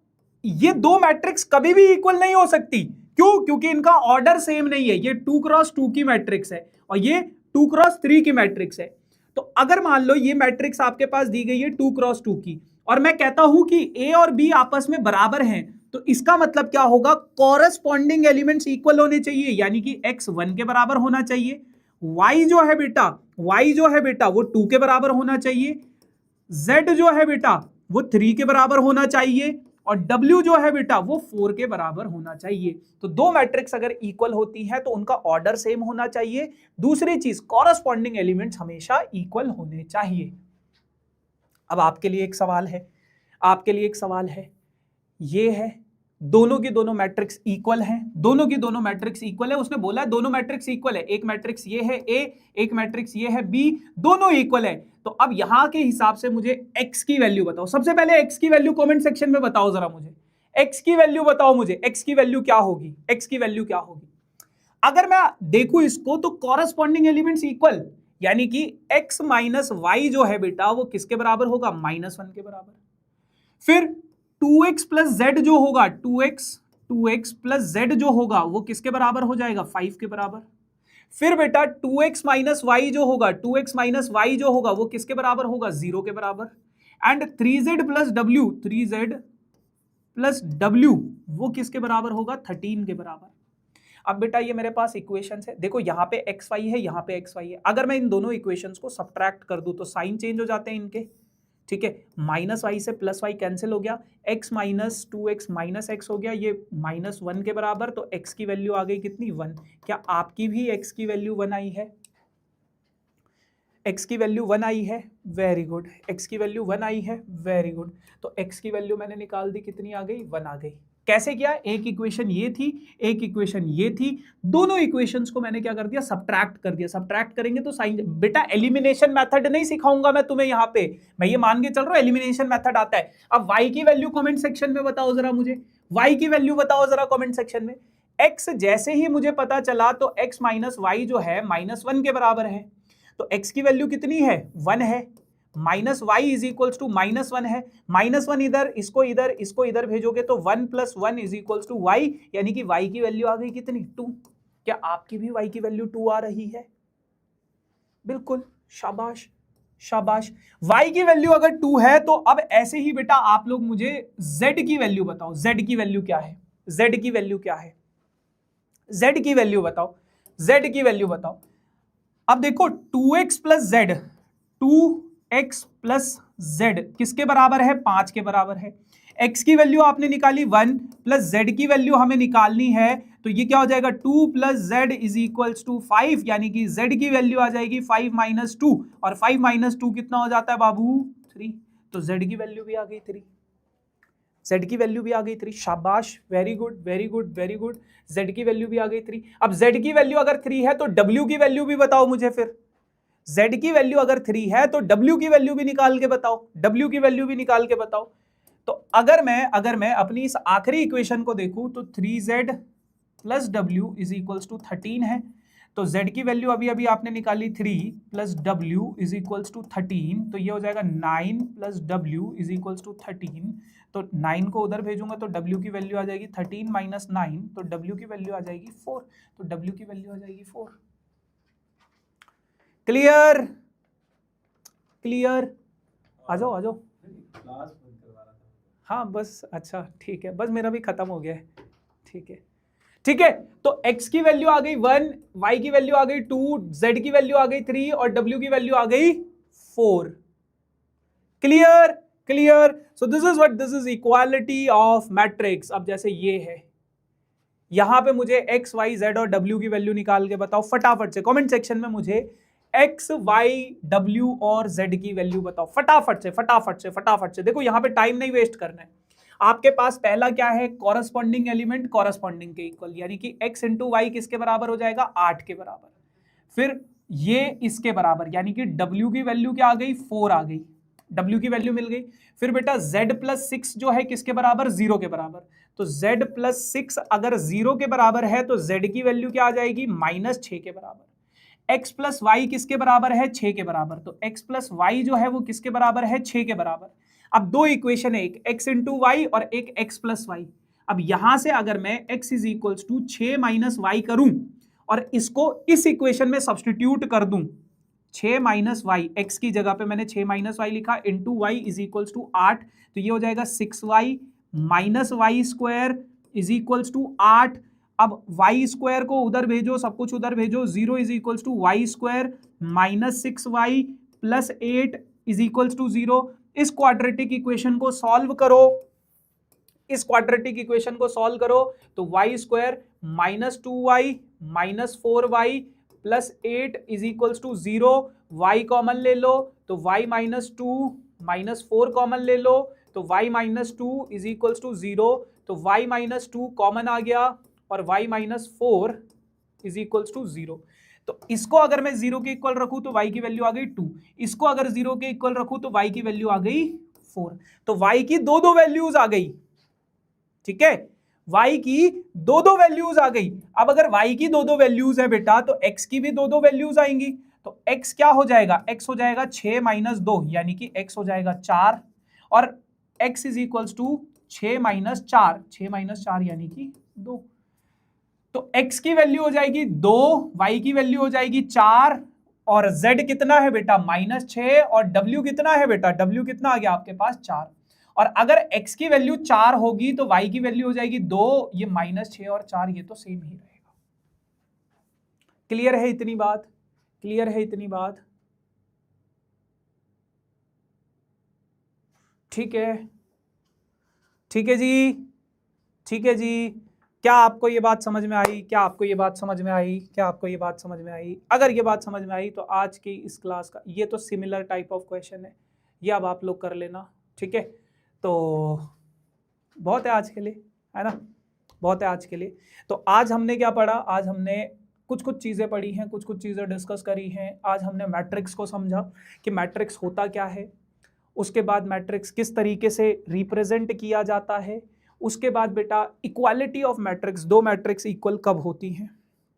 ये दो मैट्रिक्स कभी भी इक्वल नहीं हो सकती, क्यों, क्योंकि इनका ऑर्डर सेम नहीं है, ये 2x2 की मैट्रिक्स है और ये 2x3 की मैट्रिक्स है। तो अगर मान लो ये मैट्रिक्स आपके पास दी गई है 2x2 की, और मैं कहता हूं कि ए और बी आपस में बराबर हैं, तो इसका मतलब क्या होगा, कॉरेस्पॉन्डिंग एलिमेंट्स इक्वल होने चाहिए, यानी कि x 1 के बराबर होना चाहिए, y जो है बेटा वो 2 के बराबर होना चाहिए, z जो है बेटा वो 3 के बराबर होना चाहिए, और W जो है बेटा वो 4 के बराबर होना चाहिए। तो दो मैट्रिक्स अगर इक्वल होती है तो उनका ऑर्डर सेम होना चाहिए। दूसरी चीज, कॉरेस्पॉन्डिंग एलिमेंट्स हमेशा इक्वल होने चाहिए। अब आपके लिए एक सवाल है, ये है, दोनों की दोनों मैट्रिक्स इक्वल हैं, दोनों की दोनों मैट्रिक्स इक्वल है, उसने बोला है दोनों मैट्रिक्स इक्वल है, एक मैट्रिक्स ये है ए, एक मैट्रिक्स ये है बी, दोनों इक्वल है। तो अब यहां के हिसाब से मुझे x की वैल्यू बताओ, सबसे पहले x की वैल्यू कमेंट सेक्शन में बताओ जरा, मुझे x की वैल्यू बताओ, मुझे x की वैल्यू क्या होगी, x की वैल्यू क्या होगी। अगर मैं देखूं इसको तो कॉरेस्पॉन्डिंग एलिमेंट्स इक्वल, यानी कि x माइनस वाई जो है बेटा वो किसके बराबर होगा, -1 के बराबर। फिर 2x प्लस जेड जो होगा, 2x प्लस जेड जो होगा वो किसके बराबर हो जाएगा, 5 के बराबर। फिर बेटा 2x माइनस वाई जो होगा, 2x माइनस वाई जो होगा वो किसके बराबर होगा, 0 के बराबर। एंड 3z प्लस w वो किसके बराबर होगा, 13 के बराबर। अब बेटा ये मेरे पास इक्वेशंस है, देखो यहाँ पे xy है, यहाँ पे xy है, अगर मैं इन दोनों इक्वेशंस को सब्ट्रैक्ट कर दूं तो साइन चेंज हो जाते हैं इनके, ठीक है, -y से +y कैंसिल हो गया, x minus 2x minus x हो गया, ये -1 के बराबर, तो x की वैल्यू आ गई कितनी, 1। क्या आपकी भी x की वैल्यू 1 आई है, x की वैल्यू 1 आई है, वेरी गुड, x की वैल्यू 1 आई है, वेरी गुड। तो x की वैल्यू मैंने निकाल दी, कितनी आ गई, 1 आ गई। कैसे किया, एक इक्वेशन ये थी, एक इक्वेशन ये थी, दोनों इक्वेशंस को मैंने क्या कर दिया, सब्ट्रैक्ट कर दिया। सब्ट्रैक्ट करेंगे तो साइन, बेटा एलिमिनेशन मेथड नहीं सिखाऊंगा मैं तुम्हें यहाँ पे, मैं ये मान के चल रहा हूँ एलिमिनेशन मेथड आता है। अब y की वैल्यू कमेंट सेक्शन में बताओ जरा, मुझे y की वैल्यू बताओ जरा कमेंट सेक्शन में। x जैसे ही मुझे पता चला तो x माइनस वाई जो है -1 के बराबर है, तो x की वैल्यू कितनी है, 1 है, minus y is equals to -1 है, -1 इधर, इसको इधर भेजोगे तो 1 + 1 इज इक्वल्स टू वाई, यानी कि वाई की वैल्यू आ गई कितनी 2। क्या आपकी भी वाई की वैल्यू 2 आ रही है? बिल्कुल, शाबाश शाबाश। y की वैल्यू अगर 2 है तो अब ऐसे ही बेटा आप लोग मुझे z की वैल्यू बताओ। z की वैल्यू क्या है? z की वैल्यू क्या है? z की वैल्यू बताओ, z की वैल्यू बताओ। अब देखो 2x plus z, 2x plus z किसके बराबर है? 5 के बराबर है। x की वैल्यू आपने निकाली 1 प्लस z की वैल्यू हमें निकालनी है, तो ये क्या हो जाएगा 2 plus z is equals to 5, यानी कि z की वैल्यू आ जाएगी 5 माइनस 2, और 5 माइनस 2 कितना हो जाता है बाबू? 3। तो z की वैल्यू भी आ गई 3, z की वैल्यू भी आ गई 3। शाबाश, very good very good very good, z की वैल्यू भी आ गई 3। अब z की वैल्यू अगर 3 है तो w की वैल्यू भी बताओ मुझे। फिर z की वैल्यू अगर 3 है तो w की वैल्यू भी निकाल के बताओ, w की वैल्यू भी निकाल के बताओ। तो अगर मैं अपनी इस आखिरी इक्वेशन को देखूं तो 3z plus w is equals to 13 है। तो z की वैल्यू अभी अभी आपने निकाली 3 plus w is equals to 13, तो ये हो जाएगा 9 plus w is equals to 13। तो 9 को उधर भेजूंगा तो w की वैल्यू आ जाएगी 13 माइनस 9, तो w की वैल्यू आ जाएगी 4, तो w की वैल्यू आ जाएगी 4। क्लियर क्लियर, आ जाओ आ जाओ। हाँ बस, अच्छा ठीक है, बस मेरा भी खत्म हो गया है। ठीक है ठीक है, तो x की वैल्यू आ गई 1, y की वैल्यू आ गई 2, z की वैल्यू आ गई 3 और w की वैल्यू आ गई 4। Clear clear. So this is what, this is equality of matrix. अब जैसे ये है, यहां पे मुझे x y z और w की वैल्यू निकाल के बताओ फटाफट से, कमेंट सेक्शन में मुझे x y w और z की वैल्यू बताओ फटाफट से फटाफट से फटाफट से। देखो यहां पे टाइम नहीं वेस्ट करना है। आपके पास पहला क्या है? कॉरस्पॉन्डिंग एलिमेंट कॉरस्पॉन्डिंग के इक्वल, यानी कि x इंटू वाई किसके बराबर हो जाएगा? 8 के बराबर। फिर ये इसके बराबर, यानी कि w की वैल्यू क्या आ गई? 4 आ गई, w की वैल्यू मिल गई। फिर बेटा z प्लस 6 जो है किसके बराबर? 0 के बराबर। तो z प्लस 6 अगर 0 के बराबर है तो z की वैल्यू क्या आ जाएगी? -6 के बराबर। x प्लस वाई किसके बराबर है? 6 के बराबर। तो x प्लस वाई जो है वो किसके बराबर है? 6 के बराबर। अब दो इक्वेशन है, एक x इंटू वाई और एक x प्लस वाई। अब यहां से अगर मैं x is equals to 6 minus y करूं और इसको इस इक्वेशन में सब्सटीट्यूट कर दूं, 6 माइनस वाई, एक्स की जगह पे मैंने 6 माइनस वाई लिखा, into y is equals to 8, तो ये हो जाएगा 6y minus y square is equals to 8। अब वाई स्क्वायर को उधर भेजो, सब कुछ उधर भेजो, 0 is equals to y square minus 6y plus 8 is equals to 0। इस क्वाड्रेटिक इक्वेशन को सॉल्व करो, इस क्वाड्रेटिक इक्वेशन को सॉल्व करो तो y square minus 2y minus 4y plus 8 is equals to 0। y common ले लो तो y माइनस 2 माइनस 4 कॉमन ले लो तो y minus 2 is equals to 0। तो y माइनस 2 कॉमन आ गया और y minus 4 is equals to 0। तो इसको अगर मैं 0 के इक्वल रखूं तो y की वैल्यू आ गई 2, इसको अगर 0 के इक्वल रखूं तो y की वैल्यू आ गई 4। तो y की दो वैल्यूज आ गई, ठीक है, y की दो वैल्यूज आ गई। अब अगर y की दो वैल्यूज है बेटा तो x की भी दो वैल्यूज आएंगी। तो x क्या हो जाएगा? x हो जाएगा 6 माइनस 2, यानी कि x हो जाएगा 4, और x is equals to 6 minus 4, 6 minus 4 यानी कि 2। तो x की वैल्यू हो जाएगी 2, y की वैल्यू हो जाएगी 4, और z कितना है बेटा? -6, और w कितना है बेटा? w कितना आ गया आपके पास? 4। और अगर x की वैल्यू 4 होगी तो y की वैल्यू हो जाएगी 2, ये -6 और 4 ये तो सेम ही रहेगा। क्लियर है इतनी बात? क्लियर है इतनी बात? ठीक है, ठीक है जी, ठीक है जी। क्या आपको ये बात समझ में आई? क्या आपको ये बात समझ में आई? क्या आपको ये बात समझ में आई? अगर ये बात समझ में आई तो आज की इस क्लास का ये तो सिमिलर टाइप ऑफ क्वेश्चन है, ये अब आप लोग कर लेना, ठीक है। तो बहुत है आज के लिए, है ना, बहुत है आज के लिए। तो आज हमने क्या पढ़ा? आज हमने कुछ चीज़ें पढ़ी हैं, कुछ चीज़ें डिस्कस करी हैं। आज हमने मैट्रिक्स को समझा कि मैट्रिक्स होता क्या है, उसके बाद मैट्रिक्स किस तरीके से रिप्रेजेंट किया जाता है, उसके बाद बेटा इक्वालिटी ऑफ मैट्रिक्स, दो मैट्रिक्स इक्वल कब होती हैं।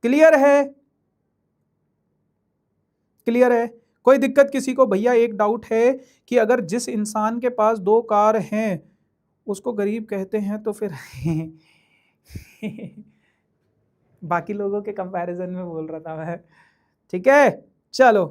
क्लियर है? क्लियर है? कोई दिक्कत किसी को? भैया एक डाउट है कि अगर जिस इंसान के पास 2 कार हैं उसको गरीब कहते हैं तो फिर बाकी लोगों के कंपैरिजन में बोल रहा था मैं। ठीक है, चलो